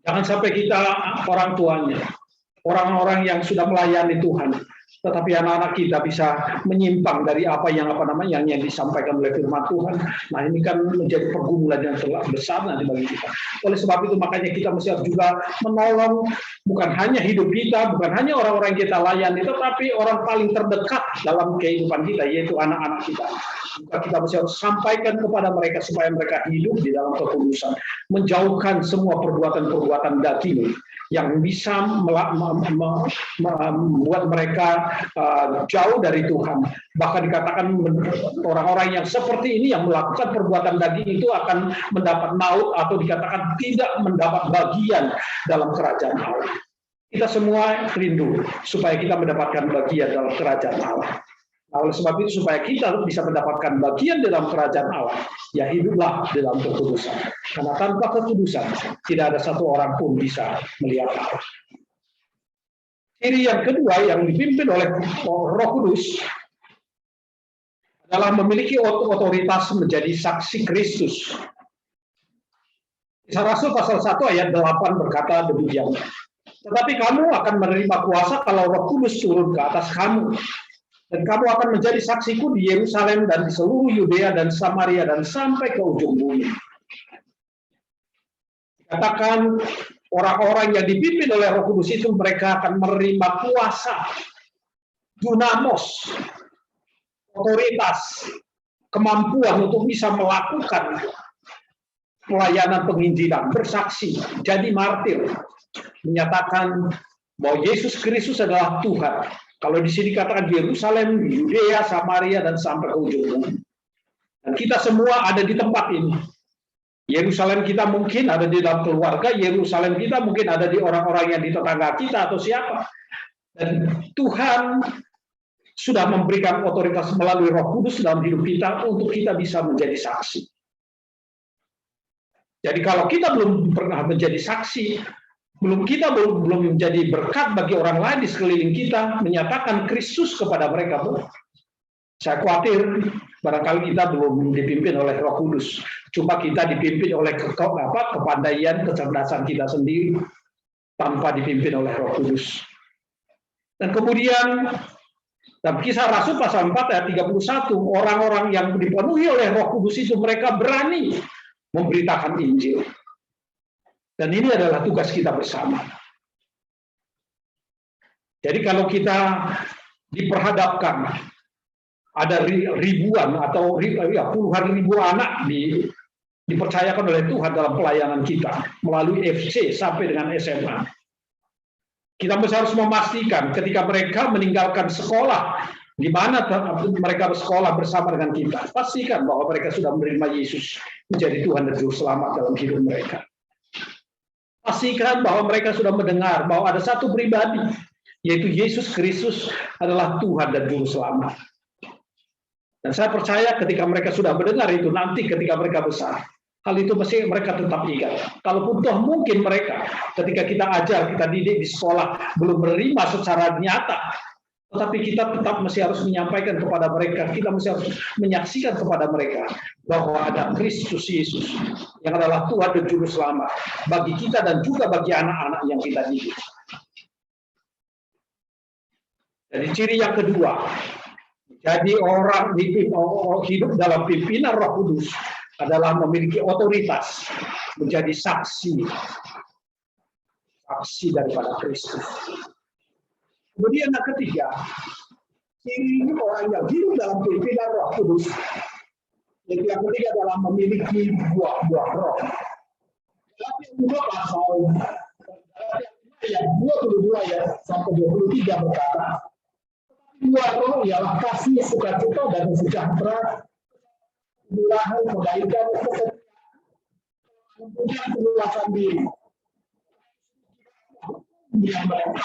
Jangan sampai kita orang tuanya, orang-orang yang sudah melayani Tuhan, tetapi anak-anak kita bisa menyimpang dari apa yang disampaikan oleh firman Tuhan. Nah ini kan menjadi pergumulan yang sangat besar nanti bagi kita. Oleh sebab itu makanya kita mesti juga menolong bukan hanya hidup kita, bukan hanya orang-orang yang kita layani, tetapi orang paling terdekat dalam kehidupan kita, yaitu anak-anak kita. Kita mesti harus sampaikan kepada mereka supaya mereka hidup di dalam kekudusan, menjauhkan semua perbuatan-perbuatan daging yang bisa membuat mereka jauh dari Tuhan. Bahkan dikatakan orang-orang yang seperti ini yang melakukan perbuatan daging itu akan mendapat maut atau dikatakan tidak mendapat bagian dalam kerajaan Allah. Kita semua rindu supaya kita mendapatkan bagian dalam kerajaan Allah. Nah, oleh sebab itu supaya kita bisa mendapatkan bagian dalam kerajaan Allah, ya hiduplah dalam kekudusan. Karena tanpa kekudusan tidak ada satu orang pun bisa melihat Allah. Ciri yang kedua yang dipimpin oleh Roh Kudus adalah memiliki otoritas menjadi saksi Kristus. Kisah Rasul pasal 1 ayat 8 berkata demikian. Tetapi kamu akan menerima kuasa kalau Roh Kudus turun ke atas kamu. Dan kamu akan menjadi saksiku di Yerusalem dan di seluruh Yudea dan Samaria dan sampai ke ujung bumi. Katakan orang-orang yang dipimpin oleh Roh Kudus itu mereka akan menerima kuasa, dunamos, otoritas, kemampuan untuk bisa melakukan pelayanan penginjilan, bersaksi, jadi martir, menyatakan bahwa Yesus Kristus adalah Tuhan. Kalau di sini katakan Yerusalem, Yudea, Samaria, dan sampai ke ujung bumi. Dan kita semua ada di tempat ini. Yerusalem kita mungkin ada di dalam keluarga, Yerusalem kita mungkin ada di orang-orang yang di tetangga kita atau siapa. Dan Tuhan sudah memberikan otoritas melalui Roh Kudus dalam hidup kita untuk kita bisa menjadi saksi. Jadi kalau kita belum pernah menjadi saksi, belum menjadi berkat bagi orang lain di sekeliling kita, menyatakan Kristus kepada mereka. Saya khawatir barangkali kita belum dipimpin oleh Roh Kudus. Cuma kita dipimpin oleh kepandaian, kecerdasan kita sendiri tanpa dipimpin oleh Roh Kudus. Dan kemudian dalam Kisah Rasul pasal 4 ayat 31, orang-orang yang dipenuhi oleh Roh Kudus itu mereka berani memberitakan Injil. Dan ini adalah tugas kita bersama. Jadi kalau kita diperhadapkan ada ribuan atau puluhan ribu anak dipercayakan oleh Tuhan dalam pelayanan kita melalui FC sampai dengan SMA. Kita harus memastikan ketika mereka meninggalkan sekolah, di mana mereka bersekolah bersama dengan kita, pastikan bahwa mereka sudah menerima Yesus menjadi Tuhan dan Juru Selamat dalam hidup mereka. Pastikan bahwa mereka sudah mendengar bahwa ada satu pribadi, yaitu Yesus Kristus adalah Tuhan dan Juru Selamat. Dan saya percaya ketika mereka sudah mendengar itu, nanti ketika mereka besar, hal itu mesti mereka tetap ingat. Kalaupun toh mungkin mereka ketika kita ajar, kita didik di sekolah belum menerima secara nyata, tetapi kita tetap mesti harus menyampaikan kepada mereka, kita mesti harus menyaksikan kepada mereka bahwa ada Kristus Yesus yang adalah Tuhan dan Juru Selamat bagi kita dan juga bagi anak-anak yang kita didik. Jadi ciri yang kedua, jadi orang hidup dalam pimpinan Roh Kudus adalah memiliki otoritas, menjadi saksi daripada Kristus. Kemudian yang ketiga, ciri orang yang hidup dalam pimpinan Roh Kudus, yaitu yang ketiga adalah memiliki buah-buah roh. Dalam 2 pasal ayat 22 ya sampai 23 berkata, buah roh ialah kasih, sukacita, dan sejahtera, kemurahan, kebaikan, kesetiaan, kemudian keluasan diri. Yang menekan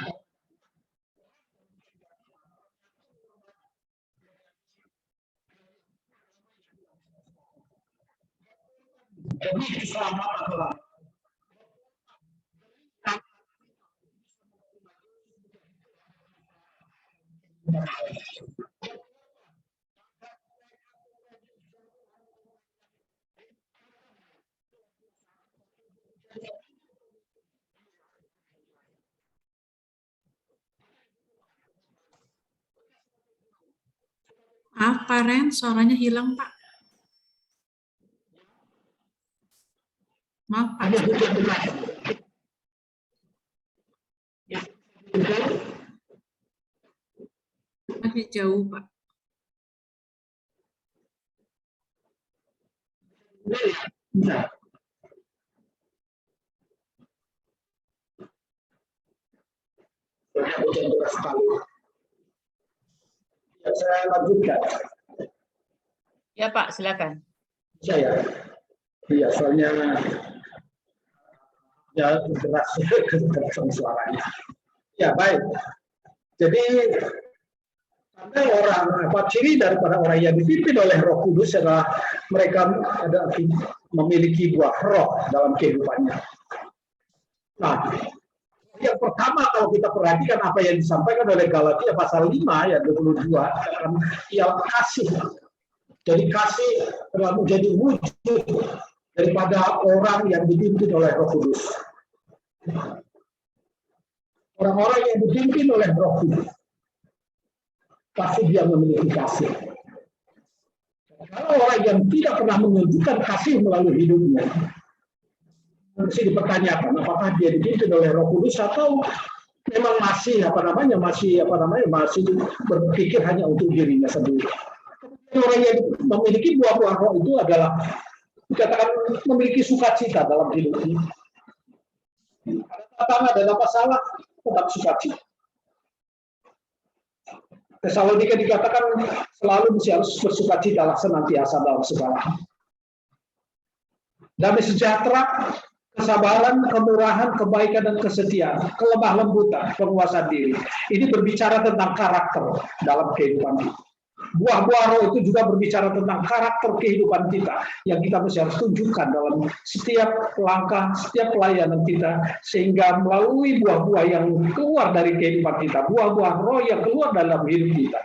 kau. Demi keselamatan orang. Pak Ren, suaranya hilang, Pak. Maaf, Pak. Agak jauh, Pak. Saya lanjutkan. Ya Pak, silakan. Saya, iya soalnya ya kerasan suaranya. Ya baik. Jadi ada ciri daripada orang yang dipimpin oleh Roh Kudus adalah mereka memiliki buah roh dalam kehidupannya. Nah, yang pertama kalau kita perhatikan apa yang disampaikan oleh Galatia pasal 5 ayat 22, ialah kasih. Jadi kasih telah menjadi wujud daripada orang yang dipimpin oleh Roh Kudus. Orang-orang yang dipimpin oleh Roh Kudus pasti dia memiliki kasih. Kalau orang yang tidak pernah menunjukkan kasih melalui hidupnya, mesti dipertanyakan apakah dia dipimpin oleh Roh Kudus atau memang masih berpikir hanya untuk dirinya sendiri. Orang yang memiliki buah-buah roh itu adalah dikatakan memiliki sukacita dalam hidupnya. Ada apa salah, tetap sukacita. Tesalonika dikatakan selalu harus bersukacita senantiasa dalam segala hal. Damai sejahtera, kesabaran, kemurahan, kebaikan, dan kesetiaan, kelemah lembutan, penguasaan diri. Ini berbicara tentang karakter dalam kehidupan kita. Buah-buah roh itu juga berbicara tentang karakter kehidupan kita yang kita mesti harus tunjukkan dalam setiap langkah, setiap pelayanan kita, sehingga melalui buah-buah yang keluar dari kehidupan kita, buah-buah roh yang keluar dalam hidup kita,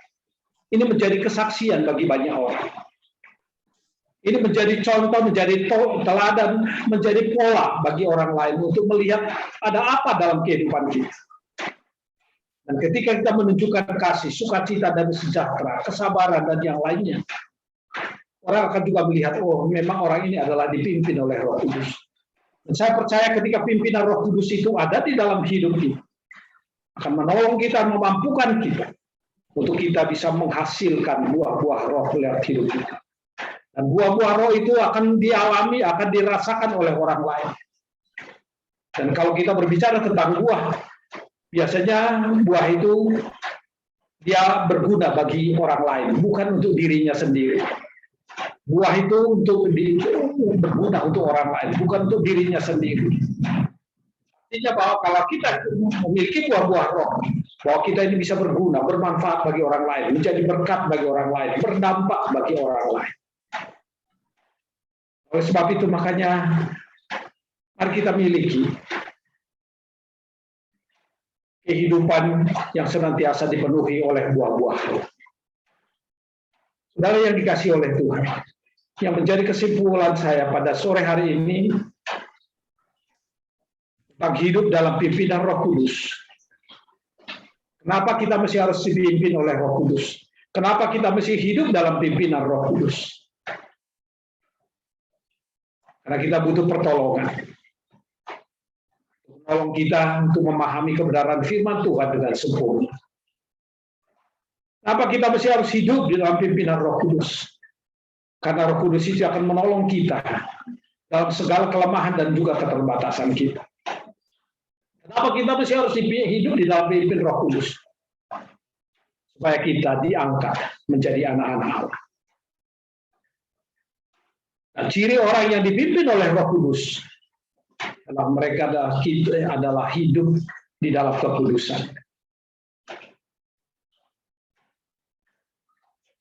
ini menjadi kesaksian bagi banyak orang. Ini menjadi contoh, menjadi teladan, menjadi pola bagi orang lain untuk melihat ada apa dalam kehidupan kita. Dan ketika kita menunjukkan kasih, sukacita, dan sejahtera, kesabaran, dan yang lainnya, orang akan juga melihat, oh memang orang ini adalah dipimpin oleh Roh Kudus. Dan saya percaya ketika pimpinan Roh Kudus itu ada di dalam hidup kita, akan menolong kita, memampukan kita untuk kita bisa menghasilkan buah-buah roh lewat hidup kita. Dan buah-buah roh itu akan dialami, akan dirasakan oleh orang lain. Dan kalau kita berbicara tentang buah, biasanya buah itu dia berguna bagi orang lain, bukan untuk dirinya sendiri. Buah itu berguna untuk orang lain, bukan untuk dirinya sendiri. Artinya bahwa kalau kita memiliki buah-buah roh, bahwa kita ini bisa berguna, bermanfaat bagi orang lain, menjadi berkat bagi orang lain, berdampak bagi orang lain. Oleh sebab itu makanya mari kita miliki kehidupan yang senantiasa dipenuhi oleh buah-buah roh. Saudara yang dikasihi oleh Tuhan, yang menjadi kesimpulan saya pada sore hari ini tentang hidup dalam pimpinan Roh Kudus. Kenapa kita mesti harus dipimpin oleh Roh Kudus? Kenapa kita mesti hidup dalam pimpinan Roh Kudus? Karena kita butuh pertolongan. Tolong kita untuk memahami kebenaran firman Tuhan dengan sempurna. Kenapa kita mesti harus hidup di dalam pimpinan Roh Kudus? Karena Roh Kudus itu akan menolong kita dalam segala kelemahan dan juga keterbatasan kita. Kenapa kita mesti harus hidup di dalam pimpin Roh Kudus? Supaya kita diangkat menjadi anak-anak Allah. Nah, ciri orang yang dipimpin oleh Roh Kudus adalah mereka adalah hidup di dalam kekudusan.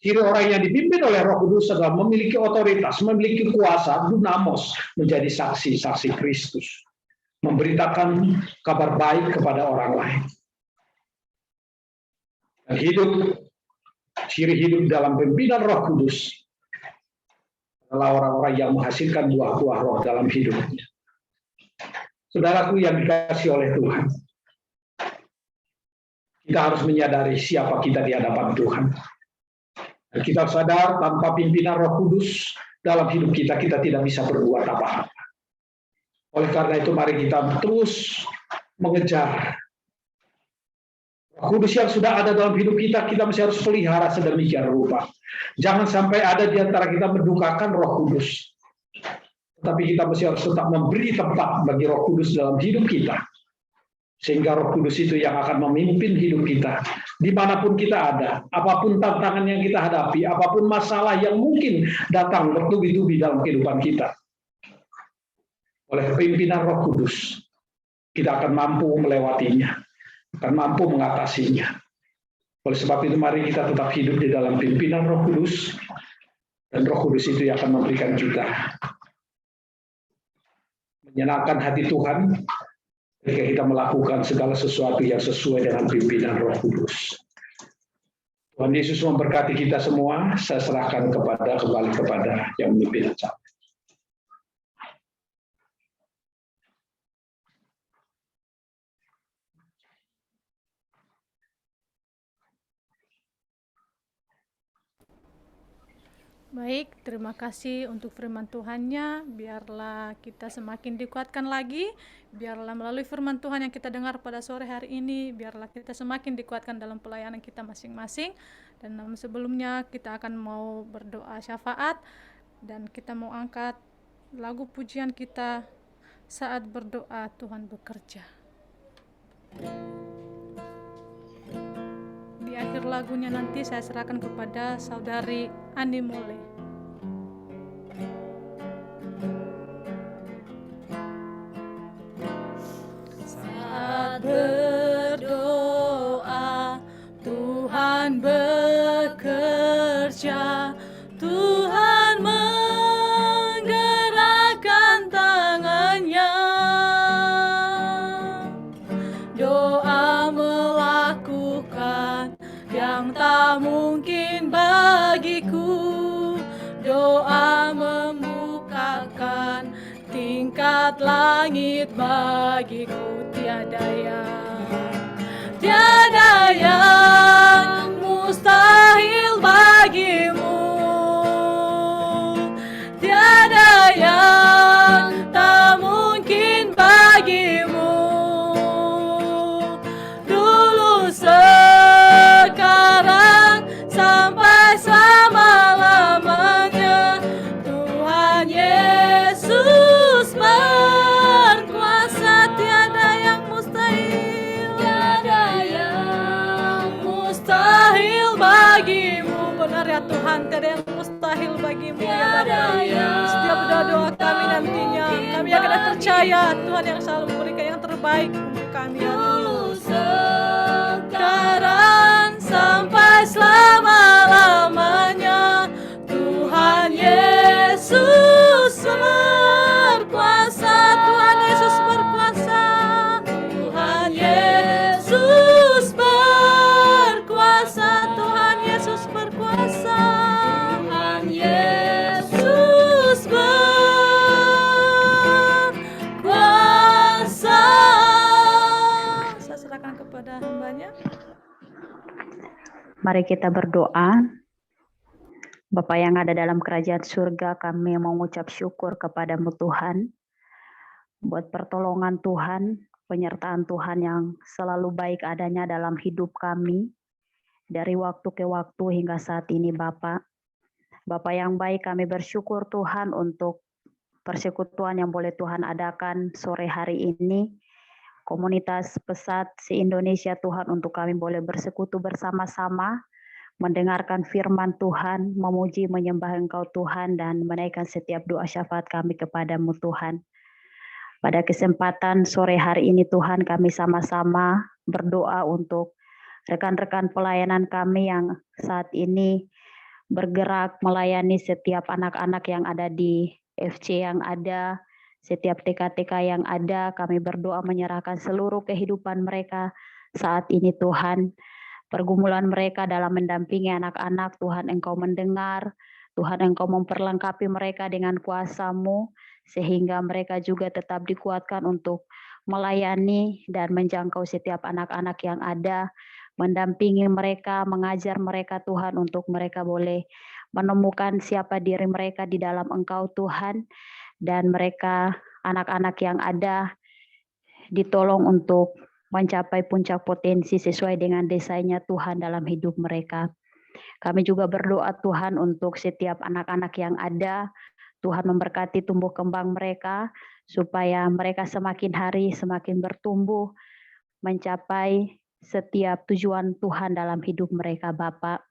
Ciri orang yang dipimpin oleh Roh Kudus adalah memiliki otoritas, memiliki kuasa, dunamos, menjadi saksi-saksi Kristus, memberitakan kabar baik kepada orang lain. Dan ciri hidup dalam pimpinan Roh Kudus adalah orang-orang yang menghasilkan buah-buah roh dalam hidupnya. Saudaraku yang dikasihi oleh Tuhan, kita harus menyadari siapa kita di hadapan Tuhan. Dan kita sadar tanpa pimpinan Roh Kudus dalam hidup kita, kita tidak bisa berbuat apa-apa. Oleh karena itu mari kita terus mengejar Roh Kudus yang sudah ada dalam hidup kita, kita masih harus pelihara sedemikian rupa. Jangan sampai ada di antara kita mendukakan Roh Kudus. Tetapi kita masih harus tetap memberi tempat bagi Roh Kudus dalam hidup kita. Sehingga Roh Kudus itu yang akan memimpin hidup kita. Dimanapun kita ada, apapun tantangan yang kita hadapi, apapun masalah yang mungkin datang bertubi-tubi dalam kehidupan kita. Oleh pimpinan Roh Kudus, kita akan mampu melewatinya, akan mampu mengatasinya. Oleh sebab itu mari kita tetap hidup di dalam pimpinan Roh Kudus, dan Roh Kudus itu yang akan memberikan kita menyenangkan hati Tuhan ketika kita melakukan segala sesuatu yang sesuai dengan pimpinan Roh Kudus. Tuhan Yesus memberkati kita semua. Saya serahkan kembali kepada yang memimpin acara. Baik, terima kasih untuk firman Tuhannya. Biarlah kita semakin dikuatkan lagi. Biarlah melalui firman Tuhan yang kita dengar pada sore hari ini, biarlah kita semakin dikuatkan dalam pelayanan kita masing-masing. Dan sebelumnya kita akan mau berdoa syafaat, dan kita mau angkat lagu pujian kita, Saat Berdoa Tuhan Bekerja. Di akhir lagunya nanti saya serahkan kepada saudari Andi Mole. Saat berdoa Tuhan bekerja, Tuhan menggerakkan tangannya. Doa melakukan yang tak mungkin bagiku. Doa membukakan tingkat langit bagiku. Tiada yang mustahil bagimu. biar kita percaya Tuhan yang selalu memberikan yang terbaik untuk kami ya Tuhan. Sekarang sampai selama-lamanya Tuhan Yesus berkuasa, Tuhan Yesus berkuasa, Tuhan Yesus berkuasa, Tuhan Yesus berkuasa, Tuhan Yesus berkuasa. Saya serahkan kepada hambanya. Mari kita berdoa. Bapa yang ada dalam kerajaan surga, kami mengucap syukur kepadamu Tuhan, buat pertolongan Tuhan, penyertaan Tuhan yang selalu baik adanya dalam hidup kami, dari waktu ke waktu hingga saat ini Bapa. Bapa yang baik, kami bersyukur Tuhan untuk persekutuan yang boleh Tuhan adakan sore hari ini, komunitas pesat se-Indonesia Tuhan, untuk kami boleh bersekutu bersama-sama, mendengarkan firman Tuhan, memuji menyembah Engkau Tuhan, dan menaikkan setiap doa syafaat kami kepadamu Tuhan. Pada kesempatan sore hari ini Tuhan, kami sama-sama berdoa untuk rekan-rekan pelayanan kami yang saat ini bergerak melayani setiap anak-anak yang ada di FC yang ada, setiap TK-TK yang ada. Kami berdoa menyerahkan seluruh kehidupan mereka saat ini Tuhan. Pergumulan mereka dalam mendampingi anak-anak, Tuhan Engkau mendengar, Tuhan Engkau memperlengkapi mereka dengan kuasa-Mu, sehingga mereka juga tetap dikuatkan untuk melayani dan menjangkau setiap anak-anak yang ada, mendampingi mereka, mengajar mereka Tuhan, untuk mereka boleh menemukan siapa diri mereka di dalam Engkau Tuhan, dan mereka anak-anak yang ada ditolong untuk mencapai puncak potensi sesuai dengan desainnya Tuhan dalam hidup mereka. Kami juga berdoa Tuhan untuk setiap anak-anak yang ada, Tuhan memberkati tumbuh kembang mereka, supaya mereka semakin hari semakin bertumbuh, mencapai setiap tujuan Tuhan dalam hidup mereka Bapak.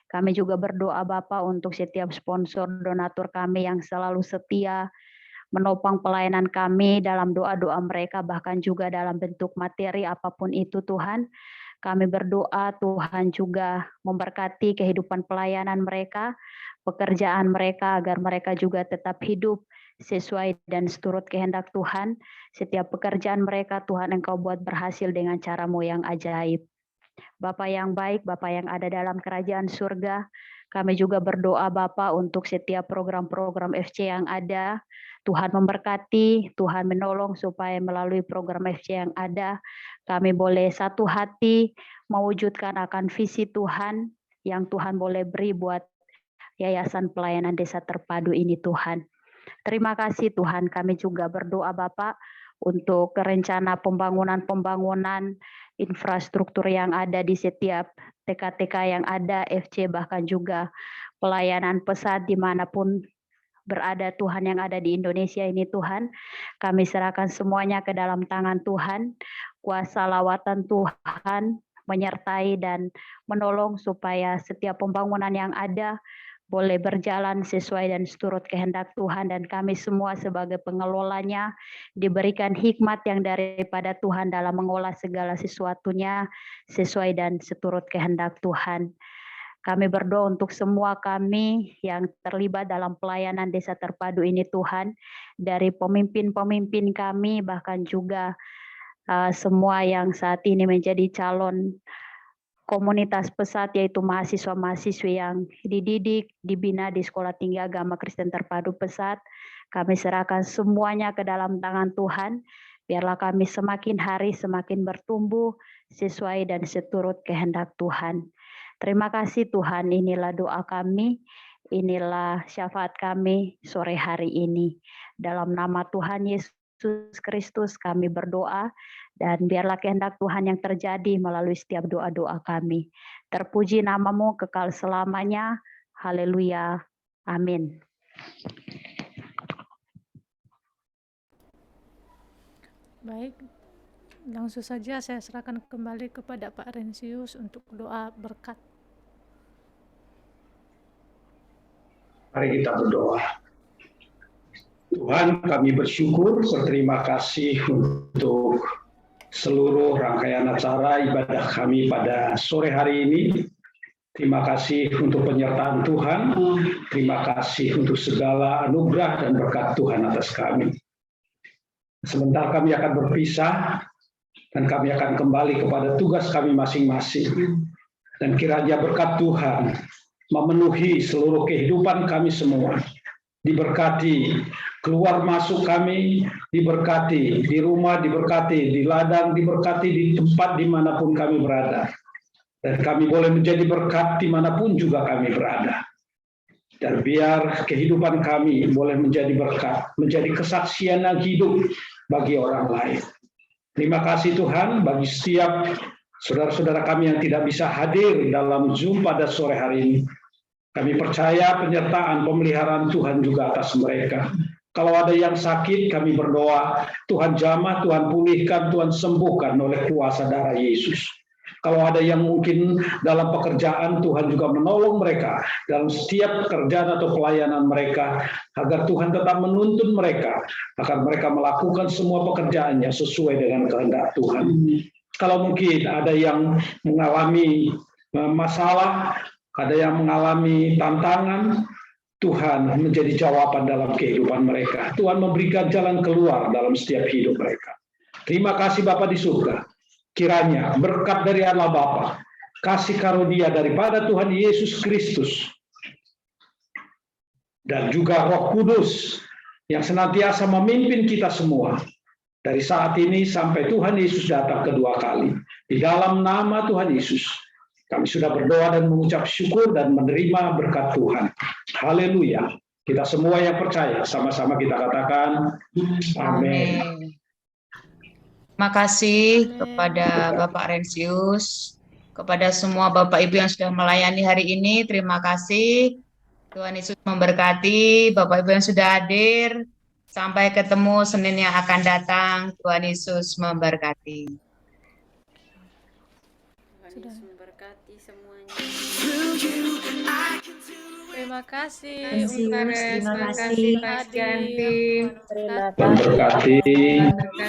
Kami juga berdoa Bapak untuk setiap sponsor donatur kami yang selalu setia, menopang pelayanan kami dalam doa-doa mereka, bahkan juga dalam bentuk materi apapun itu Tuhan. Kami berdoa Tuhan juga memberkati kehidupan pelayanan mereka, pekerjaan mereka, agar mereka juga tetap hidup sesuai dan seturut kehendak Tuhan. Setiap pekerjaan mereka Tuhan Engkau buat berhasil dengan cara-Mu yang ajaib. Bapa yang baik, Bapa yang ada dalam kerajaan surga, kami juga berdoa Bapa untuk setiap program-program FC yang ada. Tuhan memberkati, Tuhan menolong supaya melalui program FC yang ada, kami boleh satu hati mewujudkan akan visi Tuhan yang Tuhan boleh beri buat Yayasan Pelayanan Desa Terpadu ini Tuhan. Terima kasih Tuhan, kami juga berdoa Bapak untuk rencana pembangunan infrastruktur yang ada di setiap TK-TK yang ada, FC, bahkan juga pelayanan pesat dimanapun berada Tuhan yang ada di Indonesia ini Tuhan. Kami serahkan semuanya ke dalam tangan Tuhan. Kuasa lawatan Tuhan menyertai dan menolong supaya setiap pembangunan yang ada boleh berjalan sesuai dan seturut kehendak Tuhan, dan kami semua sebagai pengelolanya diberikan hikmat yang daripada Tuhan dalam mengolah segala sesuatunya sesuai dan seturut kehendak Tuhan. Kami berdoa untuk semua kami yang terlibat dalam pelayanan Desa Terpadu ini Tuhan, dari pemimpin-pemimpin kami, bahkan juga semua yang saat ini menjadi calon komunitas pesat, yaitu mahasiswa-mahasiswi yang dididik, dibina di Sekolah Tinggi Agama Kristen Terpadu Pesat. Kami serahkan semuanya ke dalam tangan Tuhan, biarlah kami semakin hari semakin bertumbuh sesuai dan seturut kehendak Tuhan. Terima kasih Tuhan, inilah doa kami, inilah syafaat kami sore hari ini. Dalam nama Tuhan Yesus Kristus kami berdoa, dan biarlah kehendak Tuhan yang terjadi melalui setiap doa-doa kami. Terpuji nama-Mu kekal selamanya. Haleluya. Amin. Baik, langsung saja saya serahkan kembali kepada Pak Rensius untuk doa berkat. Mari kita berdoa. Tuhan, kami bersyukur, berterima kasih untuk seluruh rangkaian acara ibadah kami pada sore hari ini. Terima kasih untuk penyertaan Tuhan, terima kasih untuk segala anugerah dan berkat Tuhan atas kami. Sebentar kami akan berpisah, dan kami akan kembali kepada tugas kami masing-masing. Dan kiranya berkat Tuhan memenuhi seluruh kehidupan kami semua. Diberkati keluar masuk kami, diberkati di rumah, diberkati di ladang, diberkati di tempat dimanapun kami berada. Dan kami boleh menjadi berkat dimanapun juga kami berada. Dan biar kehidupan kami boleh menjadi berkat, menjadi kesaksian yang hidup bagi orang lain. Terima kasih Tuhan bagi setiap saudara-saudara kami yang tidak bisa hadir dalam Zoom pada sore hari ini. Kami percaya penyertaan pemeliharaan Tuhan juga atas mereka. Kalau ada yang sakit, kami berdoa, Tuhan jamah, Tuhan pulihkan, Tuhan sembuhkan oleh kuasa darah Yesus. Kalau ada yang mungkin dalam pekerjaan, Tuhan juga menolong mereka dalam setiap pekerjaan atau pelayanan mereka, agar Tuhan tetap menuntun mereka, agar mereka melakukan semua pekerjaannya sesuai dengan kehendak Tuhan. Kalau mungkin ada yang mengalami masalah, ada yang mengalami tantangan, Tuhan menjadi jawaban dalam kehidupan mereka. Tuhan memberikan jalan keluar dalam setiap hidup mereka. Terima kasih Bapa di surga. Kiranya berkat dari Allah Bapa, kasih karunia daripada Tuhan Yesus Kristus, dan juga Roh Kudus yang senantiasa memimpin kita semua dari saat ini sampai Tuhan Yesus datang kedua kali. Di dalam nama Tuhan Yesus, kami sudah berdoa dan mengucap syukur dan menerima berkat Tuhan. Haleluya. Kita semua yang percaya, sama-sama kita katakan, amin. Terima kasih kepada Bapak Rensius, kepada semua Bapak Ibu yang sudah melayani hari ini. Terima kasih. Tuhan Yesus memberkati Bapak Ibu yang sudah hadir. Sampai ketemu Senin yang akan datang. Tuhan Yesus memberkati. Memberkati semuanya. Terima kasih Ungkares, terima kasih Mas Adi, Ganti. Memberkati.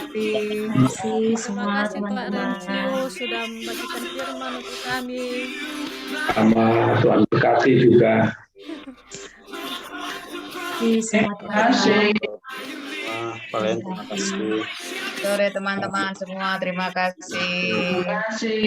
Terima kasih Pak Rensius sudah membagikan firman untuk kami. Sama Tuhan berkati juga. Terima kasih. Terima kasih. Sore teman-teman semua, terima kasih. Terima kasih.